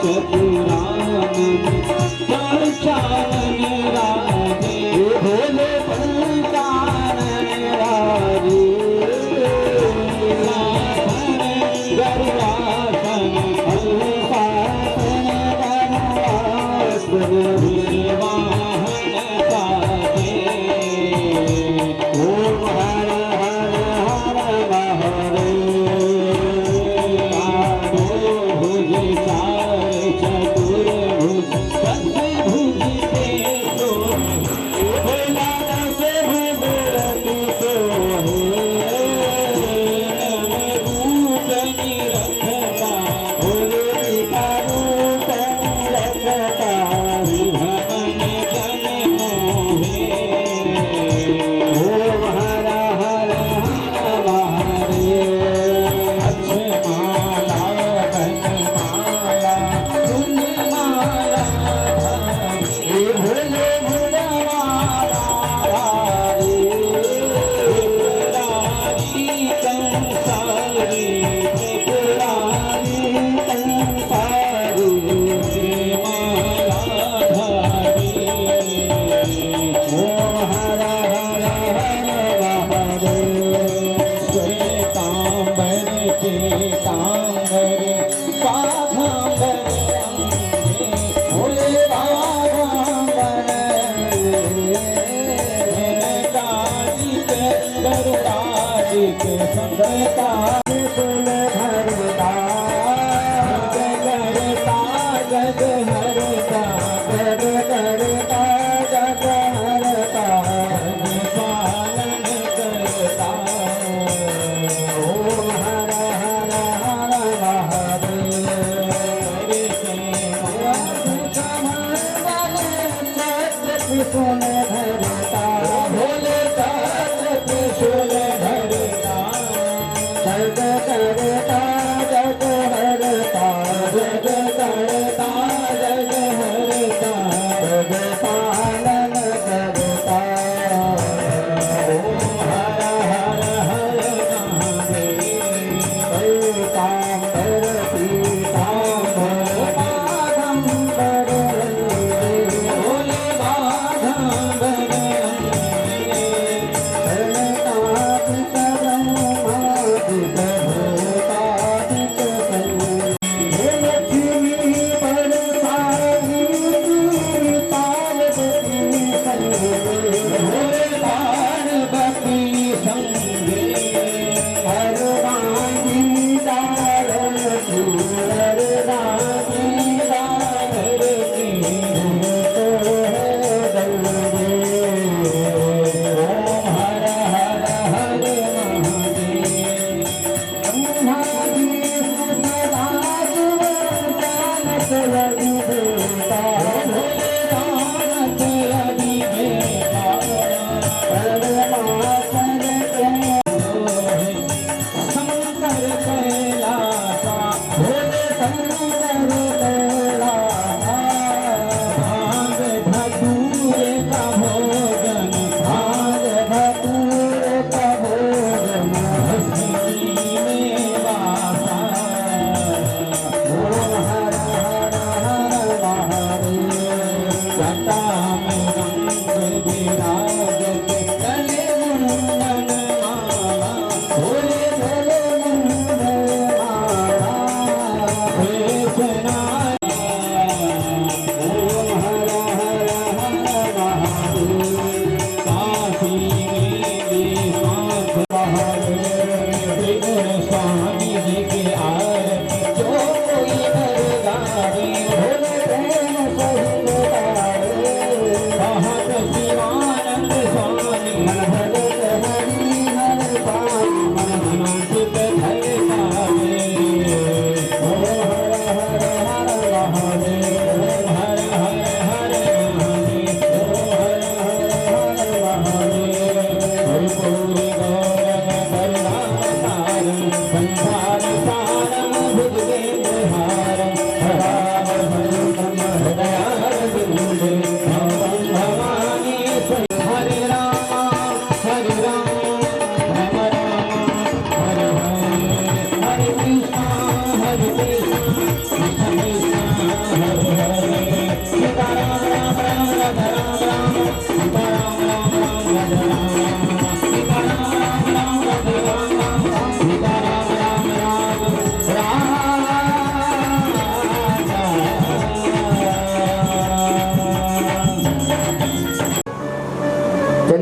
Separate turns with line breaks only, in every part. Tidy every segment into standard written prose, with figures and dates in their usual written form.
हर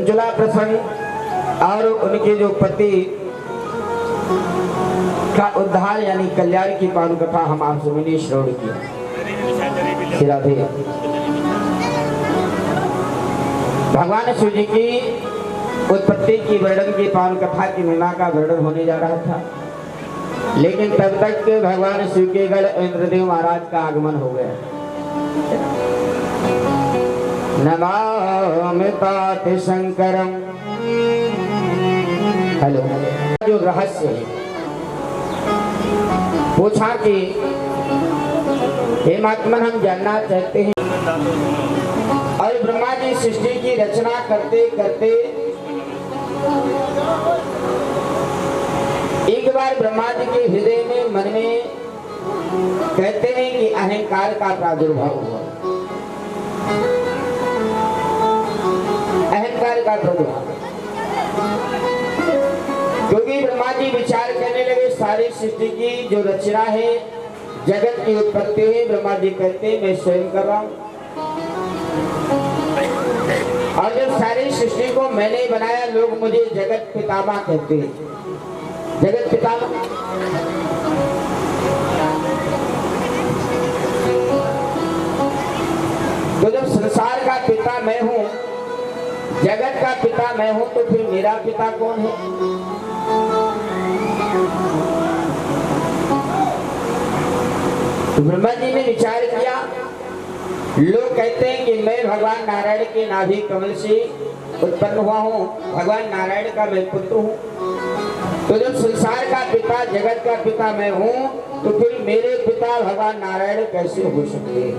मंजुला प्रसंग और उनके जो पति का उद्धार यानी कल्याण की पावन कथा हम आप सभी ने श्रवण की। राधे। भगवान शिव जी की उत्पत्ति की वर्णन की पावन कथा की महिमा का वर्णन होने जा रहा था, लेकिन तब तक भगवान शिव के गढ़ इंद्रदेव महाराज का आगमन हो गया। नमामि तात शंकरम। हेलो, जो रहस्य है पूछा कि हे महात्मन हम जानना चाहते हैं। और ब्रह्मा जी सृष्टि की रचना करते करते एक बार ब्रह्मा जी के हृदय में मन में कहते हैं कि अहंकार का प्रादुर्भाव हुआ। अहंकार का प्रादुर्भाव क्योंकि ब्रह्मा जी विचार करने लगे सारी सृष्टि की जो रचना है, जगत की उत्पत्ति है, ब्रह्मा जी कहते हैं मैं स्वयं कर रहा हूं। और जब सारी सृष्टि को मैंने बनाया, लोग मुझे जगत पितामह कहते हैं। जगत पितामह तो जब संसार का पिता मैं हूं, जगत का पिता मैं हूं, तो फिर मेरा पिता कौन है? तो ब्रह्मा जी ने विचार किया। लोग कहते हैं कि मैं भगवान नारायण के नाभि कमल से उत्पन्न हुआ हूँ, भगवान नारायण का मैं पुत्र हूँ। तो जब संसार का पिता, जगत का पिता मैं हूँ, तो फिर मेरे पिता भगवान नारायण कैसे हो सकते हैं?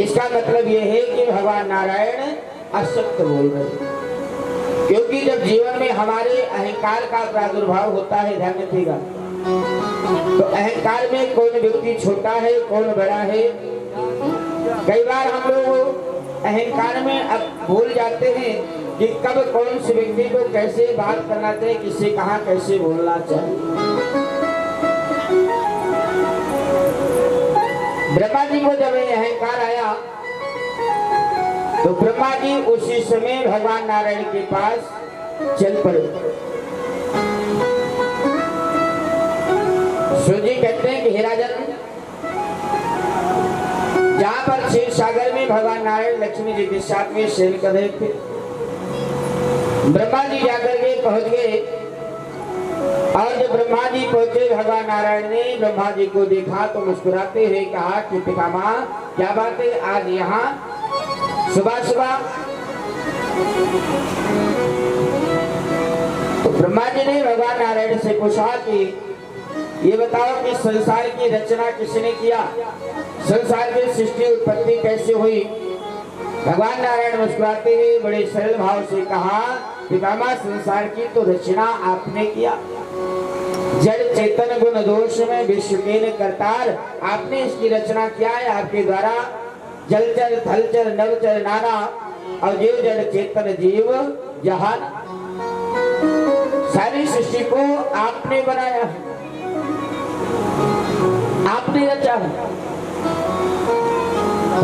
इसका मतलब यह है कि भगवान नारायण असत्य बोल रहे हैं। क्योंकि जब जीवन में हमारे अहंकार का प्रादुर्भाव होता है, ध्यान रखिएगा, तो अहंकार में कौन व्यक्ति छोटा है, कौन बड़ा है। कई बार हम लोग अहंकार में अब भूल जाते हैं कि कब कौन से व्यक्ति को कैसे बात करना चाहिए, किसे कहाँ कैसे बोलना चाहिए। ब्रह्मा जी को जब ये अहंकार आया, तो ब्रह्मा जी उसी समय भगवान नारायण के पास चल पड़े। शिव जी कहते हैं कि हे राजन, जहां पर क्षीर सागर में भगवान नारायण लक्ष्मी जी के साथ में शयन कर रहे थे, ब्रह्मा जी जाकर के पहुंच गए। और जब ब्रह्मा जी पहुंचे, भगवान नारायण ने ब्रह्मा जी को देखा तो मुस्कुराते हुए कहा कि पितामह क्या बात है, आज यहाँ सुबह सुबह? तो ब्रह्मा जी ने भगवान नारायण से पूछा कि ये बताओ कि संसार की रचना किसने किया, संसार की सृष्टि उत्पत्ति कैसे हुई? भगवान नारायण मुस्कुराते हुए बड़े सरल भाव से कहा, पितामह संसार की तो रचना आपने किया। जड़ चेतन गुण दोष में विश्व के करतार, आपने इसकी रचना किया है। आपके द्वारा जलचर थलचर नवचर नाना और जीव जड़ चेतन जीव जहान, सारी सृष्टि को आपने बनाया है, आपने रचा है।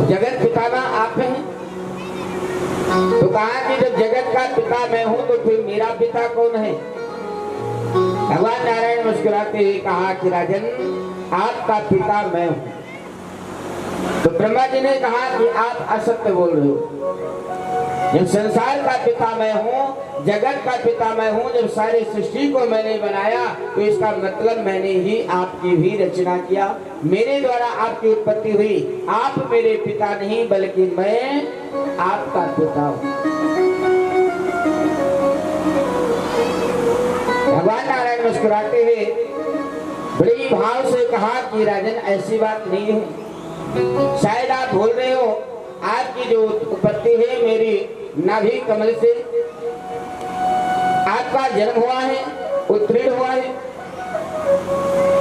जगत पितामह आप हैं। तो कहा कि जब जगत का पिता मैं हूं, तो फिर मेरा पिता कौन है? भगवान नारायण मुस्कुराते हुए कहा कि राजन, आपका पिता मैं हूं। तो ब्रह्मा जी ने कहा कि आप असत्य बोल रहे हो। जब संसार का पिता मैं हूँ, जगत का पिता मैं हूँ, जब सारी सृष्टि को मैंने बनाया, तो इसका मतलब मैंने ही आपकी भी रचना किया, मेरे द्वारा आपकी उत्पत्ति हुई। आप मेरे पिता नहीं, बल्कि मैं आपका पिता हूँ। भगवान नारायण मुस्कुराते हुए बड़ी भाव से कहा कि राजन ऐसी बात नहीं है, शायद आप भूल रहे हो। आपकी जो उत्पत्ति है मेरी नाभि कमल से, आपका जन्म हुआ है, उत्तीर्ण हुआ है,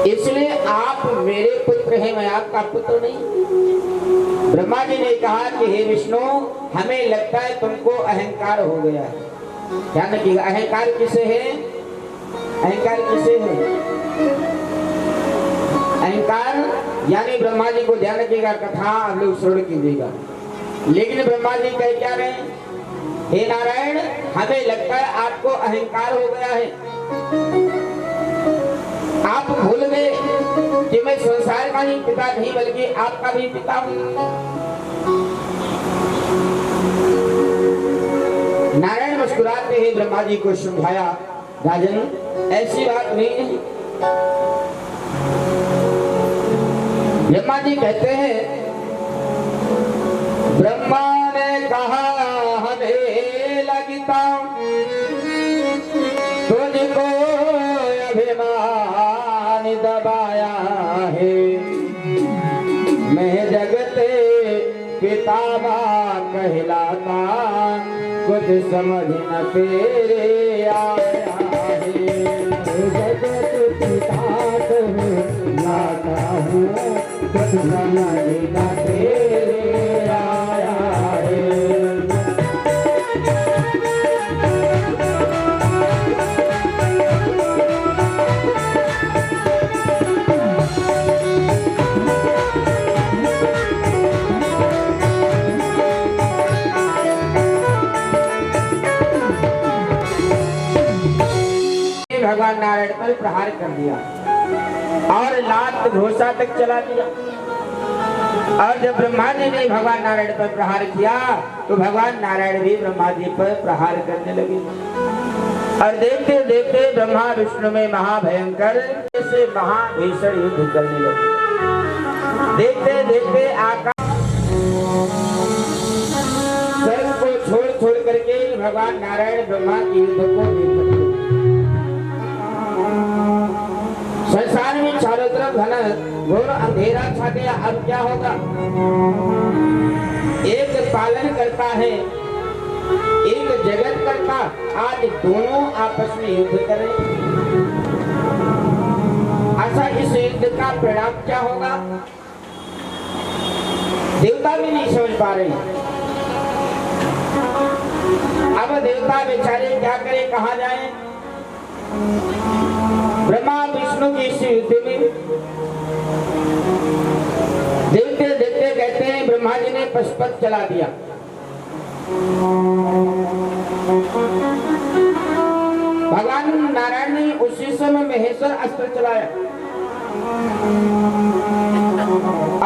इसलिए आप मेरे पुत्र हैं, मैं आपका पुत्र नहीं। ब्रह्मा जी ने कहा कि हे विष्णु, हमें लगता है तुमको अहंकार हो गया है। ध्यान रखिएगा, अहंकार किसे है? अहंकार किसे है? अहंकार यानी ब्रह्मा जी को ध्यान रखिएगा, कथा आप लोग श्रवण कीजिएगा। लेकिन ब्रह्मा जी कह क्या रहे हैं हे नारायण, हमें लगता है आपको अहंकार हो गया है। आप भूल गए कि मैं संसार का ही पिता नहीं बल्कि आपका भी पिता हूँ। नारायण मुस्कुराते ही ब्रह्मा जी को समझाया, राजन ऐसी बात नहीं है। ब्रह्मा जी कहते हैं, ब्रह्मा ने कहा हमें लगता तुझको अभिमान दबाया है, मैं जगते पिता कहलाता कुछ समझ न तेरे आया है, जगत पिता कहलाता हूँ कुछ समझ न तेरे आया है। भगवान नारायण पर प्रहार कर दिया और लात घोषा तक चला दिया। और जब ब्रह्मा जी ने भगवान नारायण पर प्रहार किया तो भगवान नारायण भी ब्रह्मा जी पर प्रहार करने लगे। और देखते देखते ब्रह्मा विष्णु में महाभयंकर से महाभीषण युद्ध करने लगे। देखते देखते आकाश स्वर्ग को छोड़ छोड़ करके भगवान नारायण ब्रह्मा के युद्ध को देख सकते। संसार में चारों तरफ घना घोर अंधेरा छा गया। अब क्या होगा? एक पालन करता है, एक जगत करता, आज दोनों आपस में युद्ध करें। अच्छा, इस युद्ध का परिणाम क्या होगा? देवता भी नहीं समझ पा रहे। अब देवता बेचारे क्या करें, कहाँ जाएं? ब्रह्मा विष्णु की इस युद्ध में देखते देखते कहते हैं ब्रह्मा जी ने पशुपत चला दिया। भगवान नारायण ने उसी समय महेश्वर अस्त्र चलाया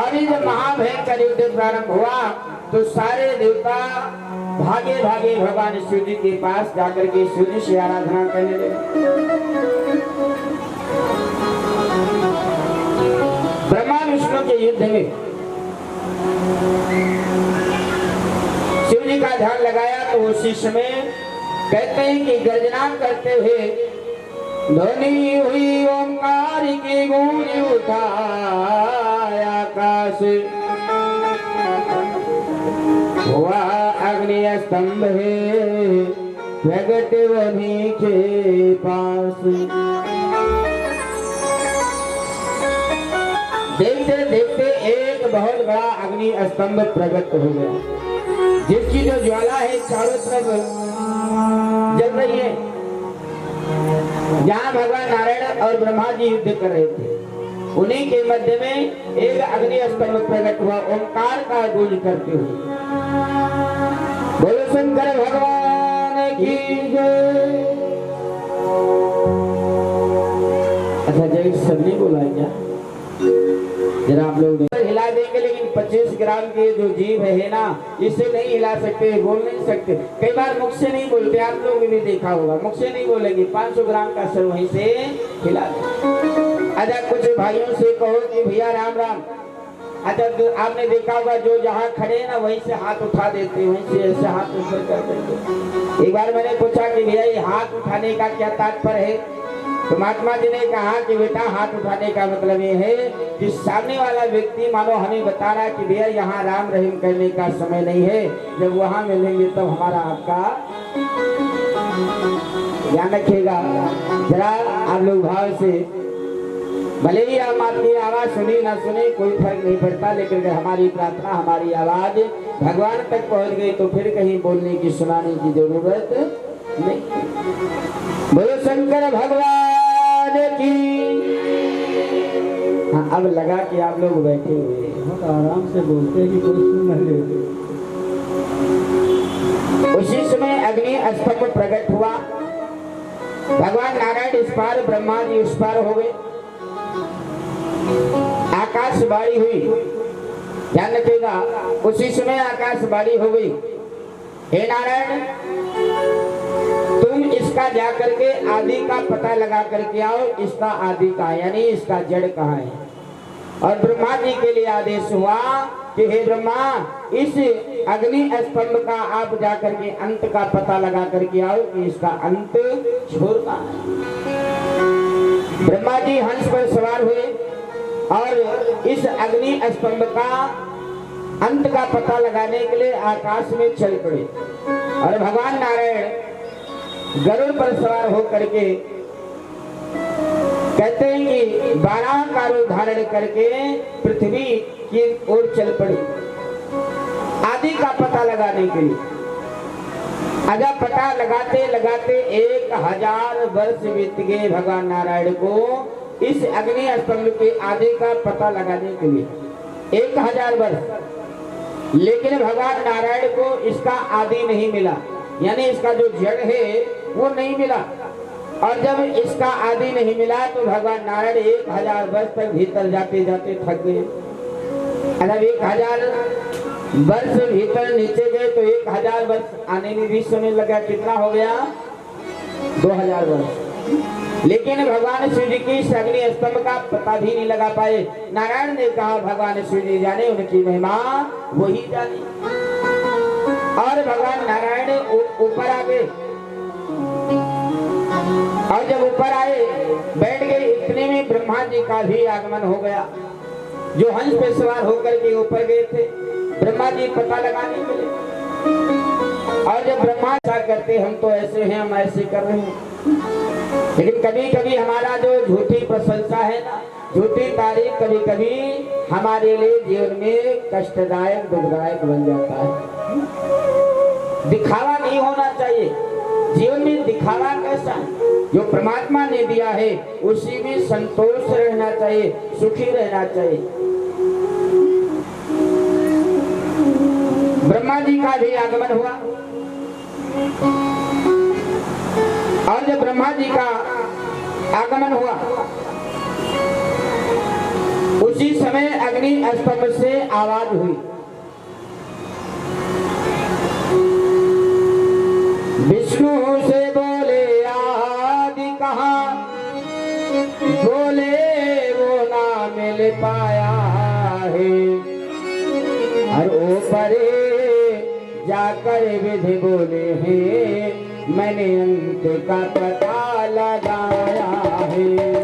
और जब महाभयंकर युद्ध प्रारंभ हुआ तो सारे देवता भागे भागे भगवान शिव जी के पास जाकर के शिव जी से आराधना करने लगे। ब्रह्मा विष्णु के युद्ध में शिव जी का ध्यान लगाया तो उसी समय कहते हैं कि गर्जना करते हुए ध्वनि हुई ओंकार की गूंज उठाया आकाश, हुआ अग्नि स्तंभ है प्रगट वहीं के पास। देखते देखते एक बहुत बड़ा अग्नि स्तंभ प्रकट हो गया, जिसकी जो ज्वाला है चारों तरफ जल रही है। जहाँ भगवान नारायण और ब्रह्मा जी युद्ध कर रहे थे, उन्हीं के मध्य में एक अग्नि स्तंभ प्रकट हुआ ओंकार का गूंज करते हुए। बोलो शंकर भगवान की जय। अच्छा, जय सब नहीं बोला क्या? जरा आप लोग हिला देंगे, लेकिन 25 ग्राम के जो जीव है ना, इसे नहीं हिला सकते, बोल नहीं सकते। कई बार मुख से नहीं बोलते, आप लोग भी देखा होगा, मुख से नहीं बोलेंगे। 500 ग्राम का सर वहीं से हिला दे। अच्छा, कुछ भाइयों से कहो कि भैया राम राम। अच्छा, आपने देखा होगा जो जहाँ खड़े ना वहीं से हाथ उठा देते, वहीं से ऐसे हाथ ऊपर कर देते। एक बार मैंने पूछा कि भैया ये हाथ उठाने का क्या तात्पर्य है? तो महात्मा जी ने कहा कि बेटा, हाथ उठाने का मतलब ये है कि सामने वाला व्यक्ति मानो हमें बता रहा है कि भैया यहाँ राम रहीम करने का समय नहीं है, जब वहां मिलेंगे तब हमारा आपका ध्यान रखिएगा। जरा आप लोग भाव से, भले ही हम आपकी आवाज सुनी ना सुने कोई फर्क नहीं पड़ता, लेकिन अगर हमारी प्रार्थना, हमारी आवाज भगवान तक पहुंच गई तो फिर कहीं बोलने की, सुनाने की जरूरत नहीं। बोलो शंकर भगवान की। हाँ, अब लगा कि आप लोग बैठे हुए हैं, आराम से बोलते हैं कि कोई सुन नहीं ले। उसी समय अग्नि स्तंभ प्रकट हुआ। भगवान नारायण इस पार, ब्रह्मा जी उस पार हो गए। आकाशवाणी हुई, ध्यान रखिएगा, उसी समय आकाशवाणी हो गई, हे नारायण तुम इसका जाकर के आदि का पता लगा करके आओ। इसका आदि कहाँ है, यानी इसका जड़ कहाँ है। और ब्रह्मा जी के लिए आदेश हुआ कि हे ब्रह्मा, इस अग्नि स्तंभ का आप जाकर के अंत का पता लगा करके आओ कि इसका अंत छोर कहाँ है। ब्रह्मा जी हंस पर सवार हुए और इस अग्नि स्तंभ का अंत का पता लगाने के लिए आकाश में चल पड़े। और भगवान नारायण गरुड़ पर सवार होकर के कहते हैं कि 12 का रूप धारण करके पृथ्वी की ओर चल पड़ी आदि का पता लगाने के लिए। अजा पता लगाते लगाते 1000 वर्ष बीत गए भगवान नारायण को इस अग्नि स्तंभ के आदि का पता लगाने के लिए 1000 वर्ष। लेकिन भगवान नारायण को इसका आदि नहीं मिला, यानी इसका जो जड़ है वो नहीं मिला। और जब इसका आदि नहीं मिला तो भगवान नारायण 1000 वर्ष तक भीतर जाते जाते थक गए। जब 1000 वर्ष भीतर नीचे गए तो 1000 वर्ष आने में भी समय लगा। कितना हो गया? 2000 वर्ष। लेकिन भगवान शिव जी की अग्नि स्तंभ का पता भी नहीं लगा पाए। नारायण ने कहा भगवान शिव जी जाने, उनकी महिमा वही जाने। और भगवान नारायण ऊपर आ गए और जब ऊपर आए बैठ गए, इतने में ब्रह्मा जी का भी आगमन हो गया, जो हंस पे सवार होकर के ऊपर गए थे ब्रह्मा जी पता लगाने के लिए। और जब ब्रह्मा ऐसा करते हम तो ऐसे हैं, हम ऐसे कर रहे हैं, लेकिन कभी कभी हमारा जो झूठी प्रशंसा है ना, झूठी तारीफ कभी कभी हमारे लिए जीवन में कष्टदायक दुखदायक बन जाता है। दिखावा नहीं होना चाहिए जीवन में। दिखावा कैसा है? जो परमात्मा ने दिया है उसी में संतोष रहना चाहिए, सुखी रहना चाहिए। ब्रह्मा जी का भी आगमन हुआ और जब ब्रह्मा जी का आगमन हुआ उसी समय अग्नि स्तंभ से आवाज हुई, विष्णु से बोले आदि कहाँ, बोले वो ना मिल पाया है। और ऊपर जाकर विधि बोले हैं, मैंने अंत का पता लगाया है।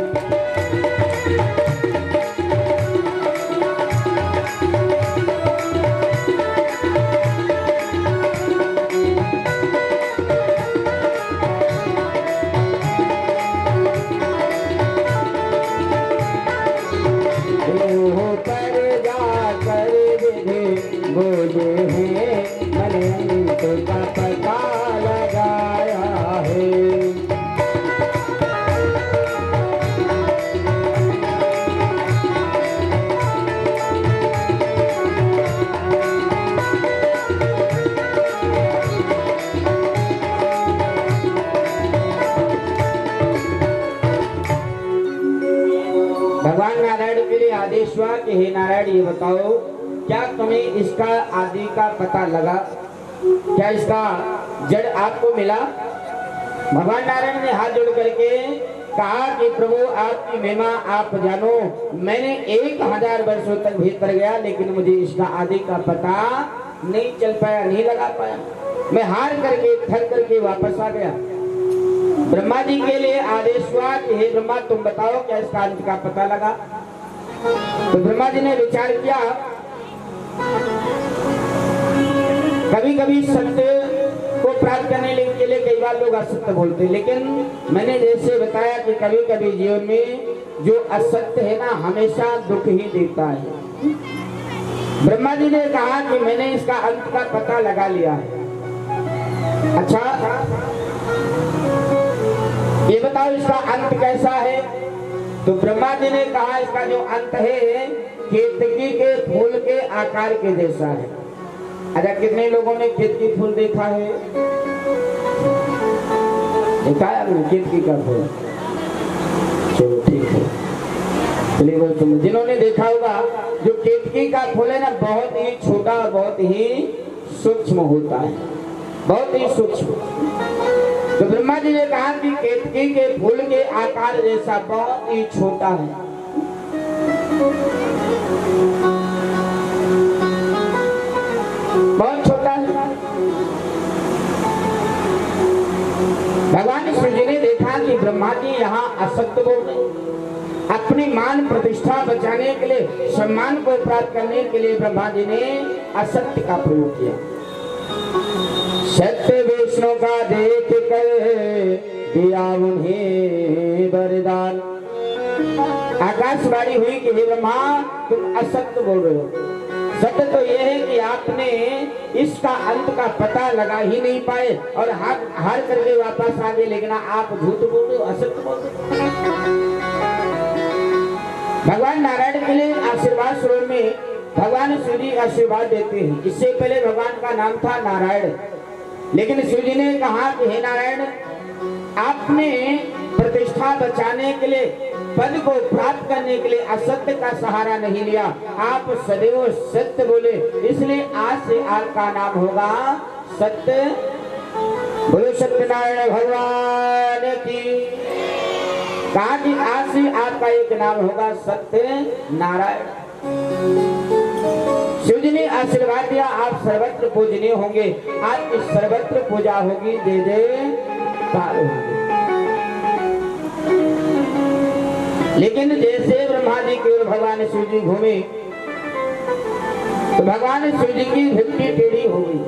भगवान नारायण के लिए आदेश हुआ कि हे नारायण ये बताओ, क्या तुम्हें इसका आदि का पता लगा? क्या इसका जड़ आपको मिला? भगवान नारायण ने हाथ जोड़ करके कहा कि प्रभु आपकी महिमा आप जानो, मैंने 1000 वर्षों तक भीतर गया लेकिन मुझे इसका आदि का पता नहीं चल पाया, नहीं लगा पाया। मैं हार करके थक करके वापस आ गया। ब्रह्मा जी के लिए आदेश हुआ कि हे ब्रह्मा तुम बताओ क्या इसका अंत का पता लगा? तो ब्रह्मा जी ने विचार किया, कभी कभी सत्य को प्राप्त करने के लिए कई बार लोग असत्य बोलते हैं, लेकिन मैंने जैसे बताया कि कभी कभी जीवन में जो असत्य है ना हमेशा दुख ही देता है। ब्रह्मा जी ने कहा कि मैंने इसका अंत का पता लगा लिया है। अच्छा ये बताओ इसका अंत कैसा है? तो ब्रह्मा जी ने कहा इसका जो अंत है केतकी के फूल के आकार के जैसा है। अच्छा, कितने लोगों ने केतकी फूल देखा है? देखा है आपने केतकी का फूल? चलो ठीक है, चलिए वो तुम जिन्होंने देखा होगा, जो केतकी का फूल है ना, बहुत ही छोटा और बहुत ही सूक्ष्म होता है, बहुत ही सूक्ष्म। तो ब्रह्मा जी ने कहा कि केतकी के फूल के आकार जैसा बहुत ही छोटा है। बहुत छोटा है। भगवान शिव जी ने देखा कि ब्रह्मा जी यहाँ असत्य बोल रहे, अपनी मान प्रतिष्ठा बचाने के लिए, सम्मान को प्राप्त करने के लिए ब्रह्मा जी ने असत्य का प्रयोग किया। सत्य विष्णु का देख कर दिया उन्हें वरदान। आकाशवाणी हुई कि हे ब्रह्मा, तुम असत्य बोल रहे हो। सत्य तो यह है कि आपने इसका अंत का पता लगा ही नहीं पाए और हार करके वापस आ गए, लेकिन आप झूठ बोल रहे हो, असत्य बोल रहे हो। भगवान नारायण के लिए आशीर्वाद स्वरूप में भगवान शिव जी आशीर्वाद देते हैं। इससे पहले भगवान का नाम था नारायण, लेकिन शिव जी ने कहा कि हे नारायण, आपने प्रतिष्ठा बचाने के लिए, पद को प्राप्त करने के लिए असत्य का सहारा नहीं लिया, आप सदैव सत्य बोले, इसलिए आज से आपका नाम होगा सत्य। बोलो सत्यनारायण भगवान की। कहा कि आज से आपका एक नाम होगा सत्य नारायण। शिव जी ने आशीर्वाद दिया, आप सर्वत्र पूजनीय होंगे। आज इस सर्वत्र पूजा होगी, जय जयकार होगी। लेकिन जैसे ब्रह्मा जी की ओर भगवान शिव जी घूमे तो भगवान शिव जी की दृष्टि टेढ़ी हो गई,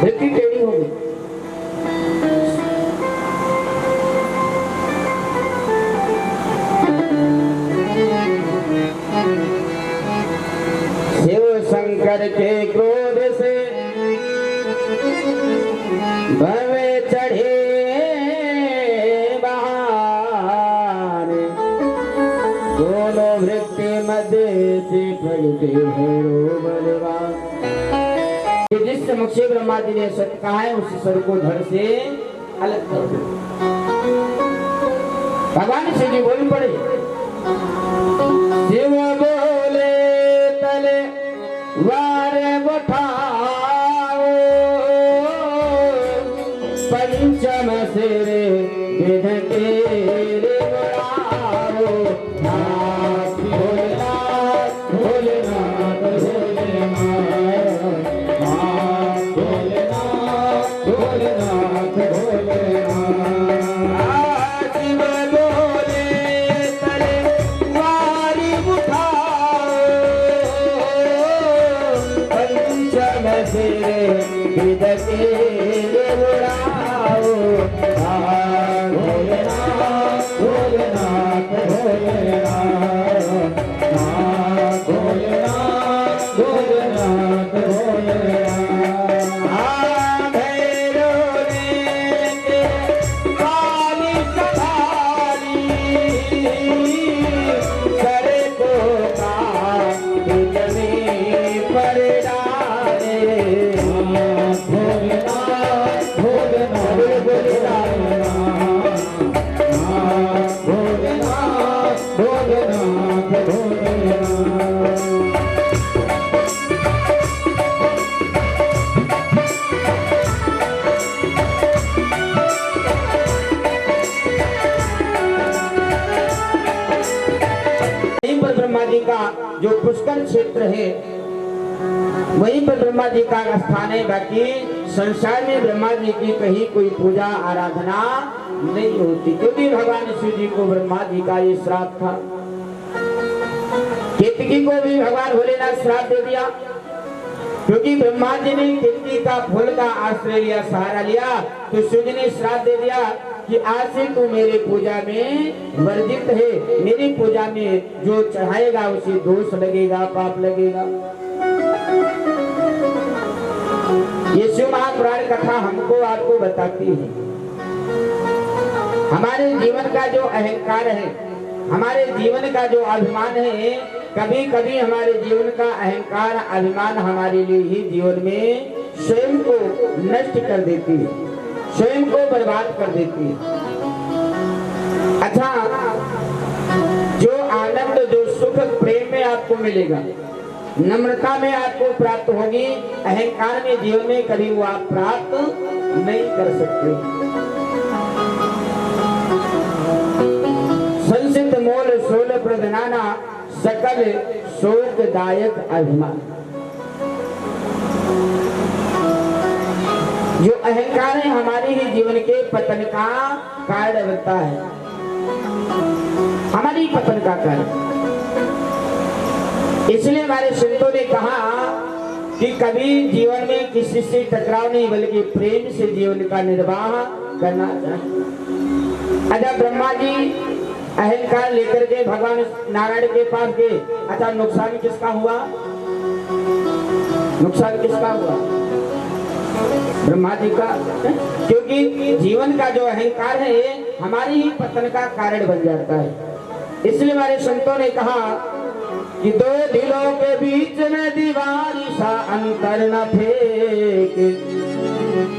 दृष्टि टेढ़ी हो गई। शिव शंकर के क्रोध से भवे चढ़े दोनों वृत्ति मध्य से प्रगटे भैरो बलवान। जिस मुख से ब्रह्मा जी ने सत्य कहा है, उस सर को धड़ से अलग कर दो। भगवान शिव जी बोल पड़े, शिव बोले तले वार उठाओ, पंचम सिरे विधते जो पुष्कर क्षेत्र है वहीं पर ब्रह्मा जी का स्थान है। बाकी संसार में ब्रह्मा जी की कहीं कोई पूजा आराधना नहीं होती, क्योंकि भगवान शिव जी को ब्रह्मा जी का ये श्राप था। केतकी को भी भगवान भोलेनाथ श्राप दे दिया, क्योंकि ब्रह्मा जी ने केतकी का फूल का आश्रय लिया, सहारा लिया, तो शिव जी ने श्राप दे दिया कि आज से तू मेरे पूजा में वर्जित है। मेरी पूजा में जो चढ़ाएगा उसे दोष लगेगा, पाप लगेगा। ये शिव महापुराण कथा हमको आपको बताती है हमारे जीवन का जो अहंकार है, हमारे जीवन का जो अभिमान है, कभी कभी हमारे जीवन का अहंकार अभिमान हमारे लिए ही जीवन में स्वयं को नष्ट कर देती है, स्वयं को बर्बाद कर देती है। अच्छा, जो आनंद जो सुख प्रेम में आपको मिलेगा, नम्रता में आपको प्राप्त होगी, अहंकार में जीवन में कभी वो आप प्राप्त नहीं कर सकते। संसित मोल सोल प्रधाना सकल शोकदायक अभिमान। जो अहंकार है हमारे ही जीवन के पतन का कारण बनता है, हमारी पतन का कारण। इसलिए हमारे संतों ने कहा कि कभी जीवन में किसी से टकराव नहीं बल्कि प्रेम से जीवन का निर्वाह करना चाहिए। अच्छा, ब्रह्मा जी अहंकार लेकर के भगवान नारायण के पास गए। अच्छा, नुकसान किसका हुआ? नुकसान किसका हुआ? ब्रह्मा जी का, क्योंकि जीवन का जो अहंकार है हमारी ही पतन का कारण बन जाता है। इसलिए हमारे संतों ने कहा कि दो दिलों के बीच में दीवार सा अंतर न फेंक,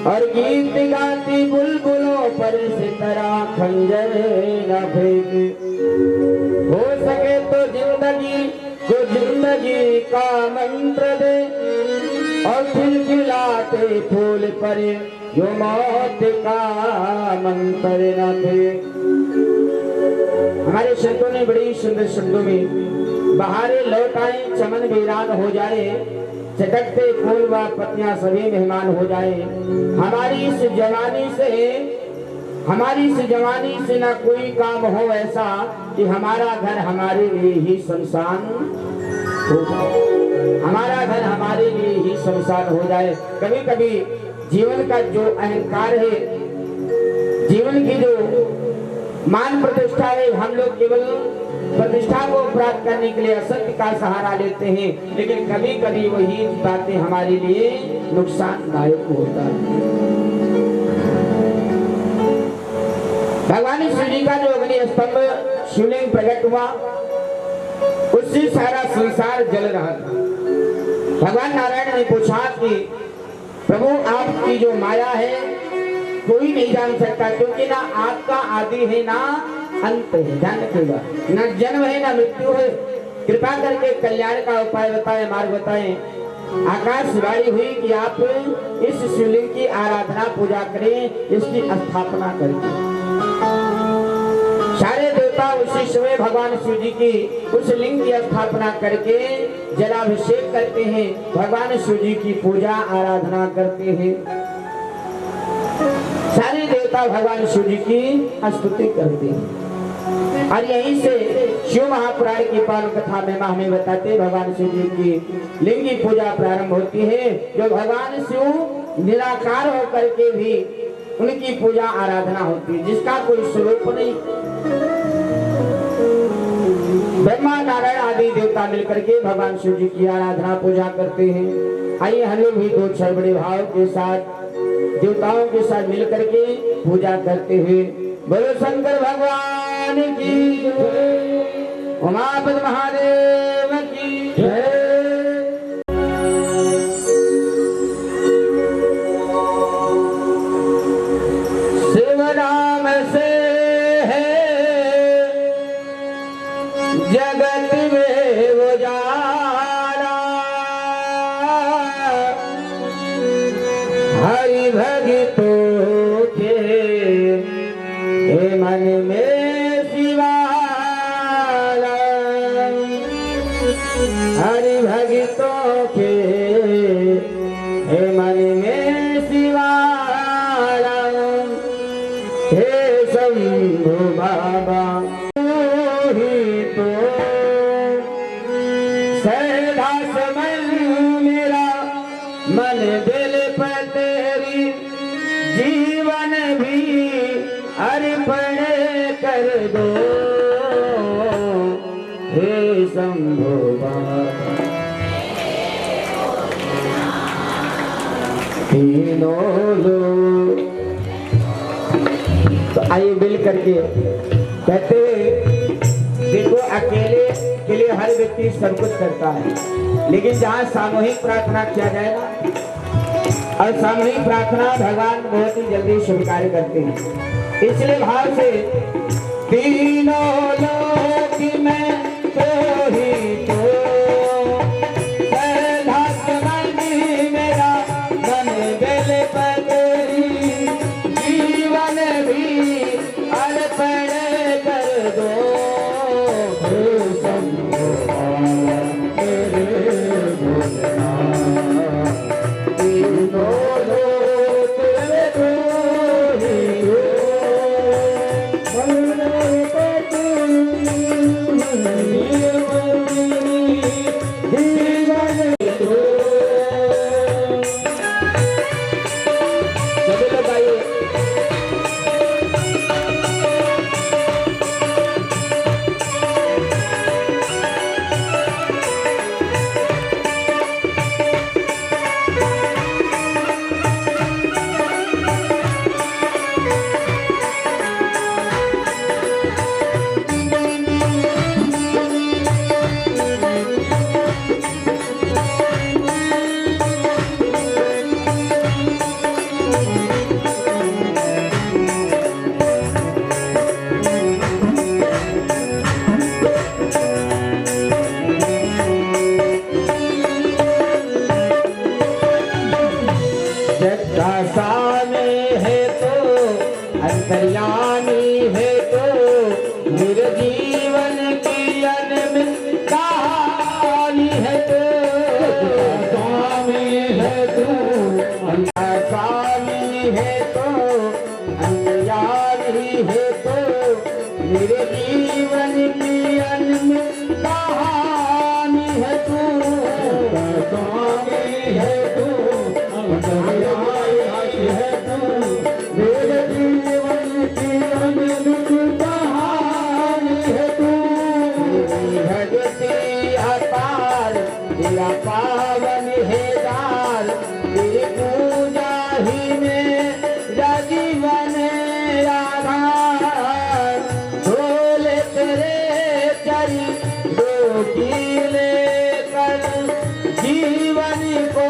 और गीत गाती बुलबुलों पर सितारा खंजर न फेंक। हो सके तो जिंदगी को जिंदगी का मंत्र दे, और खिलखिलाते फूल पर जो मौत का मंत्र न फेंक। हमारे संतों ने बड़ी सुंदर शब्दों में, बहारे लौट आए चमन वीरान हो जाए, चटकते फूल व पत्तियां सभी मेहमान हो जाए। हमारी इस जवानी से ना कोई काम हो ऐसा कि हमारा घर हमारे लिए ही शमशान हो जाए, हमारा घर हमारे लिए ही शमशान हो जाए। कभी कभी जीवन का जो अहंकार है, जीवन की जो मान प्रतिष्ठा है, हम लोग केवल प्रतिष्ठा को प्राप्त करने के लिए असत्य का सहारा लेते हैं, लेकिन कभी कभी वही बातें हमारे लिए नुकसानदायक होता है। भगवान शिव जी का जो अग्नि स्तंभ शिवलिंग प्रकट हुआ, उससे सारा संसार जल रहा था। भगवान नारायण ने पूछा कि प्रभु, आपकी जो माया है कोई नहीं जान सकता, क्योंकि ना आपका आदि है ना अंत है, ध्यान रखिएगा, ना जन्म है ना मृत्यु है। कृपा करके कल्याण का उपाय बताएं, मार्ग बताएं। आकाशवाणी हुई कि आप इस शिवलिंग की आराधना पूजा करें, इसकी स्थापना करें। सारे देवता उसी समय भगवान शिव जी की उस लिंग की स्थापना करके जलाभिषेक करते हैं, भगवान शिव जी की पूजा आराधना करते हैं। सारे देवता भगवान शिव जी की स्तुति करते हैं। और यहीं से शिव महापुराण की पावन कथा में हमें बताते भगवान शिव जी की लिंग की पूजा प्रारंभ होती है, जो भगवान शिव निराकार होकर के भी उनकी पूजा आराधना होती है, जिसका कोई स्वरूप नहीं। ब्रह्मा नारायण आदि देवता मिलकर के भगवान शिव जी की आराधना पूजा करते हैं। आइए हम लोग भी दो क्षण बड़े भाव के साथ देवताओं के साथ मिलकर के पूजा करते हुए बोलो शंकर भगवान की जय, उमापति महादेव की जय। शिव नाम से है जगत में उजाला, हरि भक्तों के मन में शिवाला, हरि भक्तों के मन में शिवाला। हे शंभु बाबा ही तो सहदा समन मेरा, मन दिल पर तेरी जीवन भी अर्पण कर दो। हे शंभु बाबा तीनों लोग। तो आइए मिल करके कहते देखो अकेले के लिए हर व्यक्ति सब कुछ करता है, लेकिन जहाँ सामूहिक प्रार्थना किया जाएगा, और सामूहिक प्रार्थना भगवान बहुत ही जल्दी स्वीकार करते हैं। इसलिए भाव से तीनों लोक में तो ही तो मेरा मन बेल पतरी, जीवन भी अर्पण कर दो। अंतर्यामी है तो मेरे जीवन की अनंत कहानी है तो, स्वामी है तो अंतर्यामी है तो, अंतर्यामी है तो मेरे जीवन की अनंत कहानी है तो, स्वामी है तो अंतर्यामी है तो मेरे पावन है दाल तेरी पूजा ही में जीवन आधार, ढोले तेरे चरी दो कीले कर जीवन को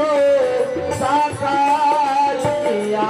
साकार किया।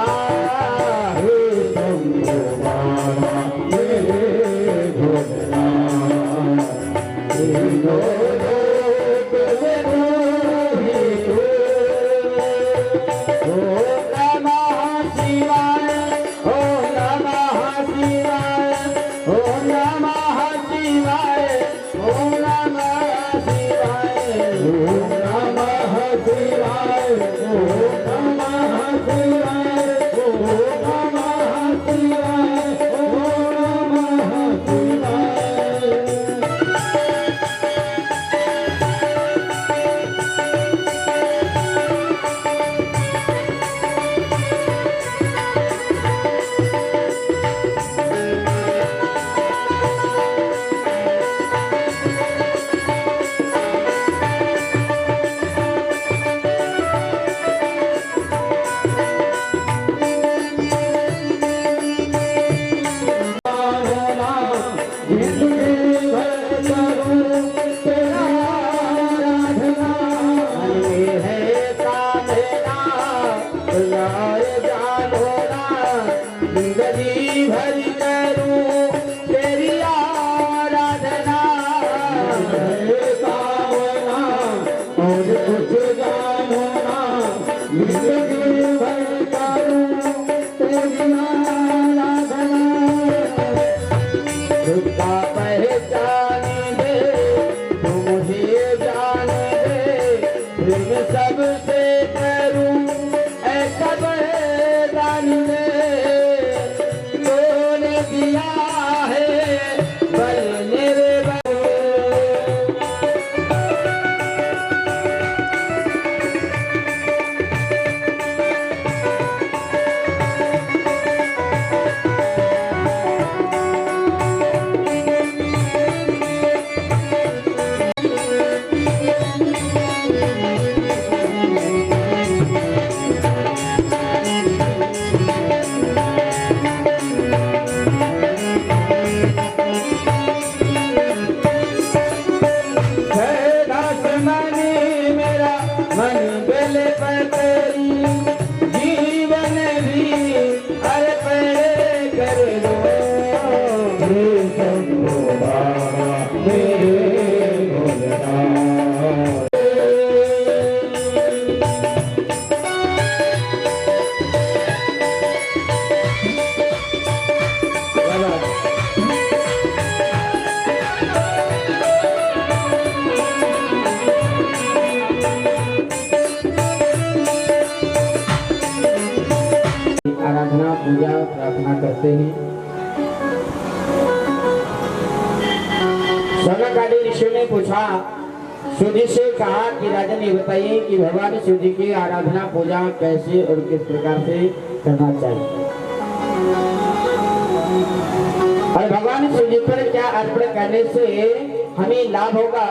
प्रार्थना करते हैं। सनक आदि ऋषियों ने पूछा, शिव जी से कहा कि राजन ये बताइए कि भगवान शिव जी की आराधना पूजा कैसे और किस प्रकार से करना चाहिए, और भगवान शिव जी पर क्या अर्पण करने से हमें लाभ होगा।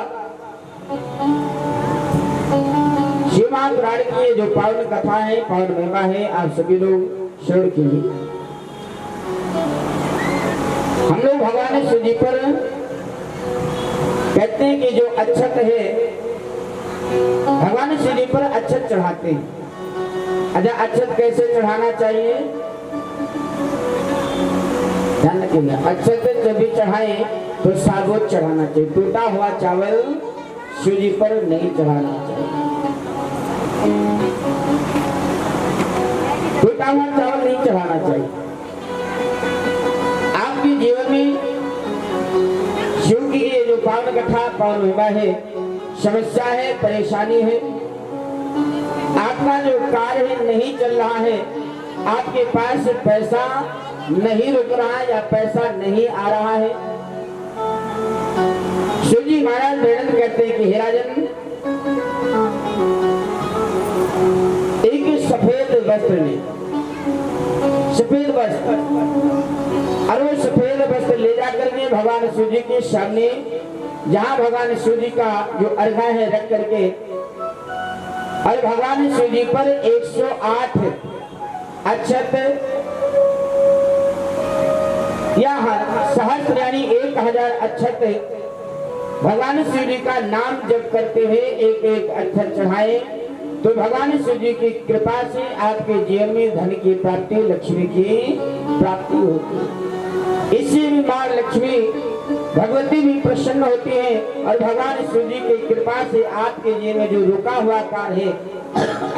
शिव महापुराण की जो पावन कथा है, पावन महिमा है, आप सभी लोग श्रवण कीजिए। हम लोग भगवान शिव जी पर कहते हैं कि जो अक्षत है, भगवान शिव जी पर अक्षत चढ़ाते हैं। अच्छा, अक्षत कैसे चढ़ाना चाहिए ध्यान रखिएगा। अक्षत जब भी चढ़ाए तो साबुत चढ़ाना चाहिए, टूटा हुआ चावल शिव जी पर नहीं चढ़ाना चाहिए। टूटा हुआ चावल नहीं चढ़ाना चाहिए। आपके जीवन में शिव की ये जो पावन कथा पावन महिमा है, समस्या है, परेशानी है, आपका जो कार्य है नहीं चल रहा है, आपके पास पैसा नहीं रुक रहा है या पैसा नहीं आ रहा है, शिव जी महाराज वर्णन करते हैं कि हे राजन, एक सफेद वस्त्र में, सफेद वस्त्र, और वो सफेद वस्त्र ले जाकर के भगवान शिव जी के सामने, जहाँ भगवान शिव जी का जो अर्घा है रख करके, और भगवान शिव जी पर 108 अक्षत या सहस्त्र यानी 1000 अक्षत भगवान शिव जी का नाम जप करते हुए एक एक अक्षत चढ़ाए, तो भगवान शिव जी की कृपा से आपके जीवन में धन की प्राप्ति, लक्ष्मी की प्राप्ति होती है। इससे भी मां लक्ष्मी भगवती भी प्रसन्न होती है, और भगवान शिव जी की कृपा से आपके जीवन में जो रुका हुआ कार्य है,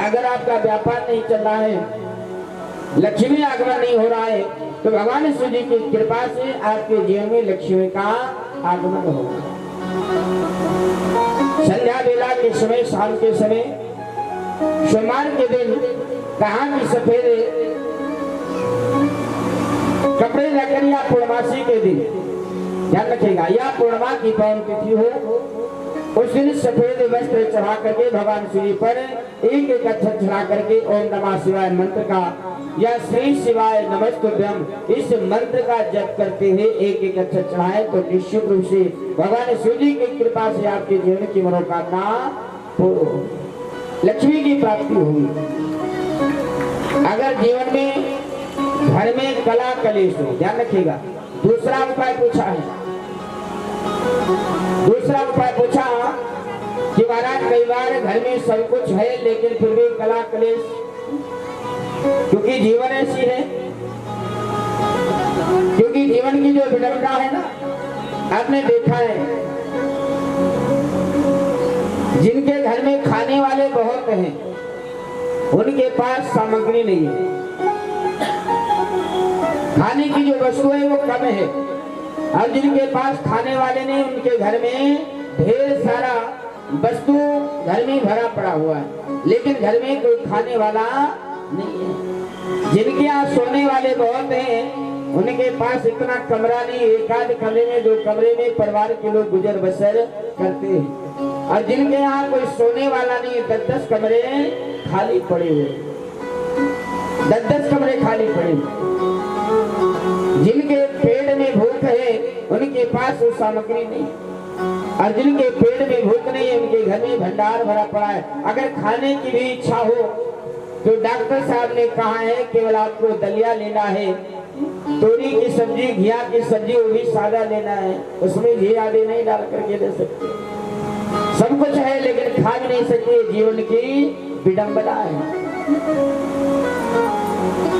अगर आपका व्यापार नहीं चल रहा है, लक्ष्मी आगमन नहीं हो रहा है, तो भगवान शिव जी की कृपा से आपके जीवन में लक्ष्मी का आगमन होगा। संध्या बेला के समय, शाम के समय, सोमवार के दिन कहाँ की सफेद कपड़े रखकर या पूर्णमासी के दिन ध्यान रखेगा, या पूर्णिमा की पावन तिथि हो, उस दिन सफेद वस्त्र चढ़ा करके भगवान शिव जी पर एक एक अक्षत चढ़ा करके ओम नमः शिवाय मंत्र का या श्री शिवाय नमस्तुभ्यम इस मंत्र का जप करते हुए एक एक अक्षत चढ़ाए, तो निश्चित रूप से भगवान शिव जी की कृपा से आपके जीवन की मनोकामना पूर्ण होगी, लक्ष्मी की प्राप्ति होगी। अगर जीवन में घर में कला कलेश हो, ध्यान रखिएगा। दूसरा उपाय पूछा है, दूसरा उपाय पूछा कि महाराज कई बार घर में सब कुछ है लेकिन फिर भी कला कलेश, क्योंकि जीवन ऐसी है, क्योंकि जीवन की जो विडंबना है ना, आपने देखा है जिनके घर में खाने वाले बहुत हैं, उनके पास सामग्री नहीं है, खाने की जो वस्तु है वो कम है, और जिनके पास खाने वाले नहीं, उनके घर में ढेर सारा वस्तु घर में भरा पड़ा हुआ है, लेकिन घर में कोई खाने वाला नहीं है। जिनके यहाँ सोने वाले बहुत हैं, उनके पास इतना कमरा नहीं, एक आध कमरे में, दो कमरे में परिवार के लोग गुजर बसर करते हैं, और जिनके यहाँ कोई सोने वाला नहीं, 10-10 कमरे खाली पड़े हुए, 10-10 कमरे खाली पड़े हुए। जिनके पेट में भूख है उनके पास वो सामग्री नहीं, और जिनके पेट में भूख नहीं है उनके घर में भंडार भरा पड़ा है। अगर खाने की भी इच्छा हो तो डॉक्टर साहब ने कहा है केवल आपको दलिया लेना है, तोरी की सब्जी, घिया की सब्जी, वो भी सादा लेना है, उसमें घी आदि नहीं डाल करके ले सकते। सब कुछ है लेकिन खा भी नहीं सकते, जीवन की विडंबना है।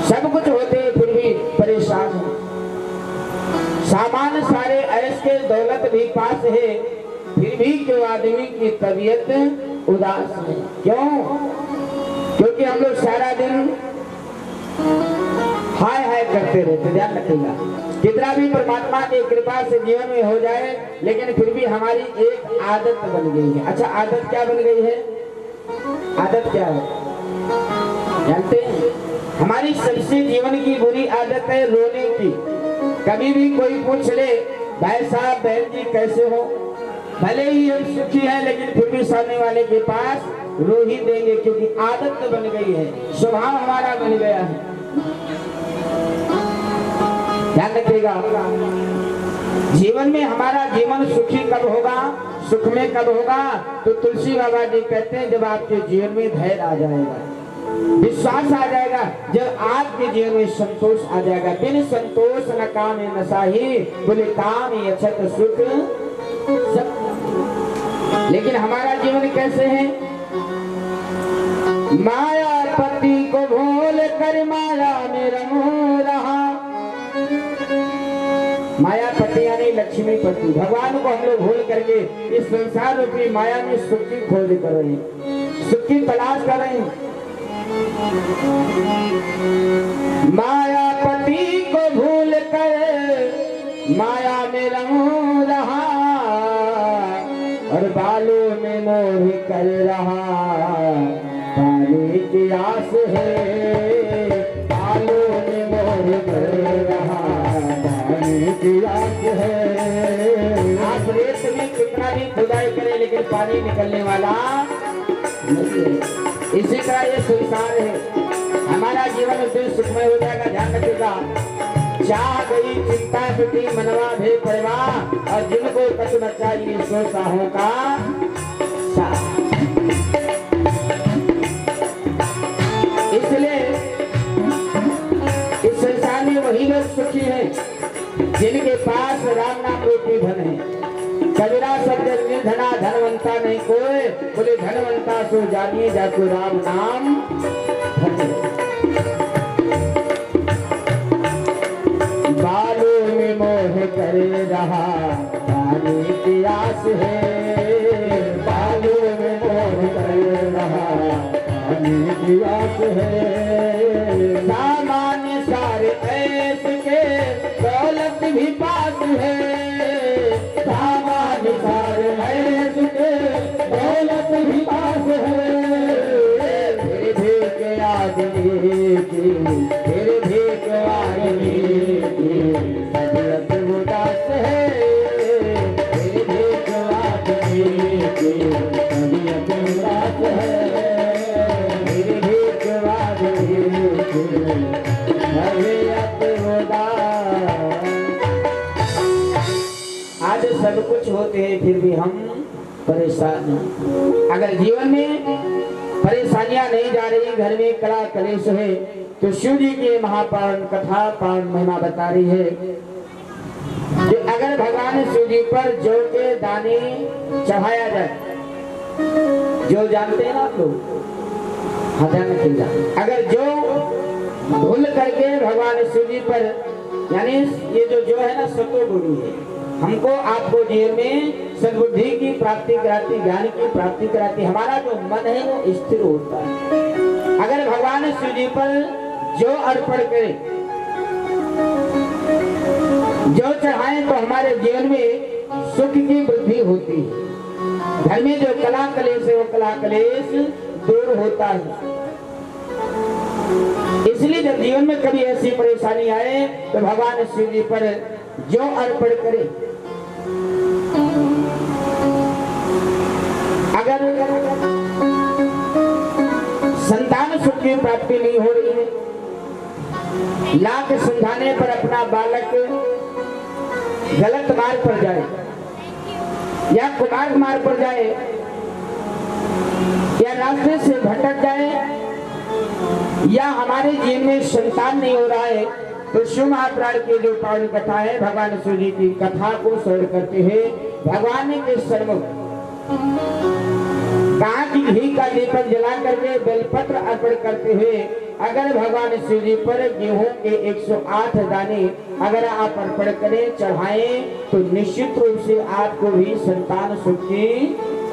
सब कुछ होते फिर भी परेशान है, सामान सारे ऐश के, दौलत भी पास है, फिर भी क्यों आदमी की तबीयत उदास है? क्यों? क्योंकि हम लोग सारा दिन हाय हाय करते रहते। ध्यान रखिएगा, कितना भी परमात्मा की कृपा से जीवन में हो जाए, लेकिन फिर भी हमारी एक आदत बन गई है। अच्छा, आदत क्या बन गई है? आदत क्या है जानते हैं? हमारी सबसे जीवन की बुरी आदत है रोने की। कभी भी कोई पूछ ले भाई साहब बहन जी कैसे हो, भले ही हम सुखी हैं लेकिन फिर भी सामने वाले के पास रो ही देंगे, क्योंकि आदत तो बन गई है, स्वभाव हमारा बन गया है। ध्यान रखिएगा, जीवन में हमारा जीवन सुखी कब होगा, सुख में कब होगा, तो तुलसी बाबा जी कहते हैं जब आपके जीवन में धैर्य आ जाएगा, विश्वास आ जाएगा, जब आपके जीवन में संतोष आ जाएगा। बिन संतोष न काम न साही, बोले काम अछत सुख सब। लेकिन हमारा जीवन कैसे है, माया पति को भूल कर माया में रंग रहा। माया पति यानी लक्ष्मी पति, भगवान को हम लोग भूल करके इस संसार रूपी माया में सुख की खोज कर रहे हैं, सुख की तलाश कर रहे हैं। माया पति को भूल कर माया में रंग रहा, और बालों में मोह कर रहा, पानी की आस है, बालों में मोह कर रहा, पानी की आस है। आप रेत में कितना भी खुदाई करें लेकिन पानी निकलने वाला नहीं है। इसी तरह ये संसार है, हमारा जीवन फिर सुखमय हो जाएगा। ध्यान रखिएगा, चाह गई चिंता मिटी मनवा भे पड़वा, और जिनको कछु न चाहिए सो साहों का साथ। इसलिए इस संसार में वही लोग सुखी हैं जिनके पास राम नाम रूपी धन है। कबीरा शब्द निर्धना धनवंता नहीं कोई, बोले धनवंता सो जानिए जाको राम नाम धन। बालों में मोह करे रहा, पानी की आस है, बालों में मोह करे रहा, पानी की आस है। सामान्य सारे ऐसे के दौलत भी पास है, सामान्य सारे ऐसे के दौलत भी पास है। फिर भी के आदमी की, फिर भी के आदमी की तबीयत उदास है, फिर भी के आदमी की तबीयत उदास है, फिर भी के आदमी की तबीयत उदास। आज सब कुछ होते हैं फिर भी हम परेशान हैं। अगर जीवन में परेशानियां नहीं जा रही, घर में कला कलेश है, तो शिव जी की महापावन कथा पावन महिमा बता रही है कि अगर भगवान शिव जी पर जौ के दाने चढ़ाया जाए, जो जानते हैं आप लोग, ध्यान रखिएगा, अगर जो धुल करके भगवान शिव जी पर, यानी ये जो है ना सतो गुरु है, हमको आपको जीवन में सद्बुद्धि की प्राप्ति कराती, ज्ञान की प्राप्ति कराती, हमारा जो मन है वो स्थिर होता है। अगर भगवान शिव जी पर जो अर्पण करें, जो चढ़ाएं, तो हमारे जीवन में सुख की वृद्धि होती है। घर में जो कला कलेश है वो कला कलेश दूर होता है। इसलिए जब जीवन में कभी ऐसी परेशानी आए तो भगवान शिव जी पर जो अर्पण करें। अगर संतान सुख की प्राप्ति नहीं हो रही है, लाख समझाने पर अपना बालक गलत मार्ग पर जाए या कुमार्ग मार्ग पर जाए या रास्ते से भटक जाए, या हमारे जीवन में संतान नहीं हो रहा है, तो शिव महापुराण की जो पावन कथा है, भगवान शिव जी की कथा को श्रवण करते हुए भगवान के सन्मुख कहा कि घी का दीपक जला करके बेलपत्र अर्पण करते हुए अगर भगवान शिव जी पर गेहूं के 108 दाने अगर आप अर्पण करें, चढ़ाएं, तो निश्चित रूप से आपको भी संतान सुख की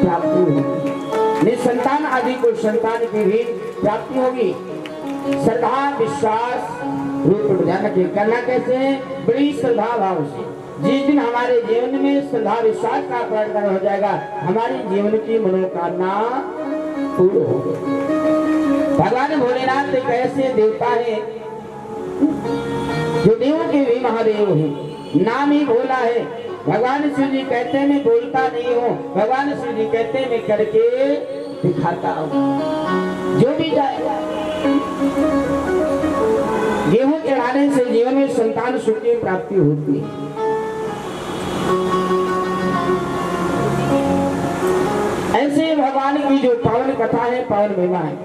प्राप्ति होगी। निसंतान आदि को संतान की भी प्राप्ति होगी। श्रद्धा विश्वास रूप ध्यान रखिए, करना कैसे है, बड़ी श्रद्धा भाव से। जिस दिन हमारे जीवन में श्रद्धा विश्वास का प्रकट हो जाएगा, हमारे जीवन की मनोकामना पूर्ण होगी। भगवान भोलेनाथ एक ऐसे देवता है जो देवों के भी महादेव है, नाम ही भोला है। भगवान शिव जी कहते हैं मैं बोलता नहीं हूँ, भगवान शिव जी कहते हैं मैं करके दिखाता हूँ। जो भी जाए गेहूं चढ़ाने से जीवन में संतान सुख की प्राप्ति होती है। ऐसे भगवान की जो पावन कथा है, पावन महिमा है।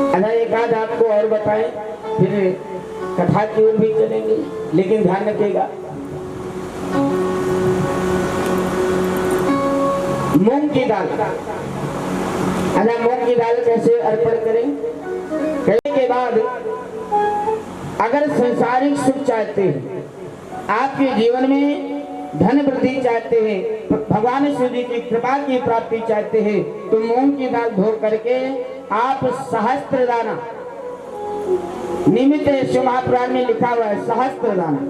अच्छा एक आध आपको और बताएं, फिर कथा की ओर भी चलेंगे, लेकिन ध्यान रखिएगा मूंग की दाल। अच्छा मूंग की दाल कैसे अर्पण करें? कहने के बाद अगर संसारिक सुख चाहते हैं, आपके जीवन में धन वृद्धि चाहते हैं, भगवान शिव जी की कृपा की प्राप्ति चाहते हैं, तो मूंग की दाल धो करके आप सहस्त्र दाना, निमित्त शिव महापुराण में लिखा हुआ है सहस्त्र दाना।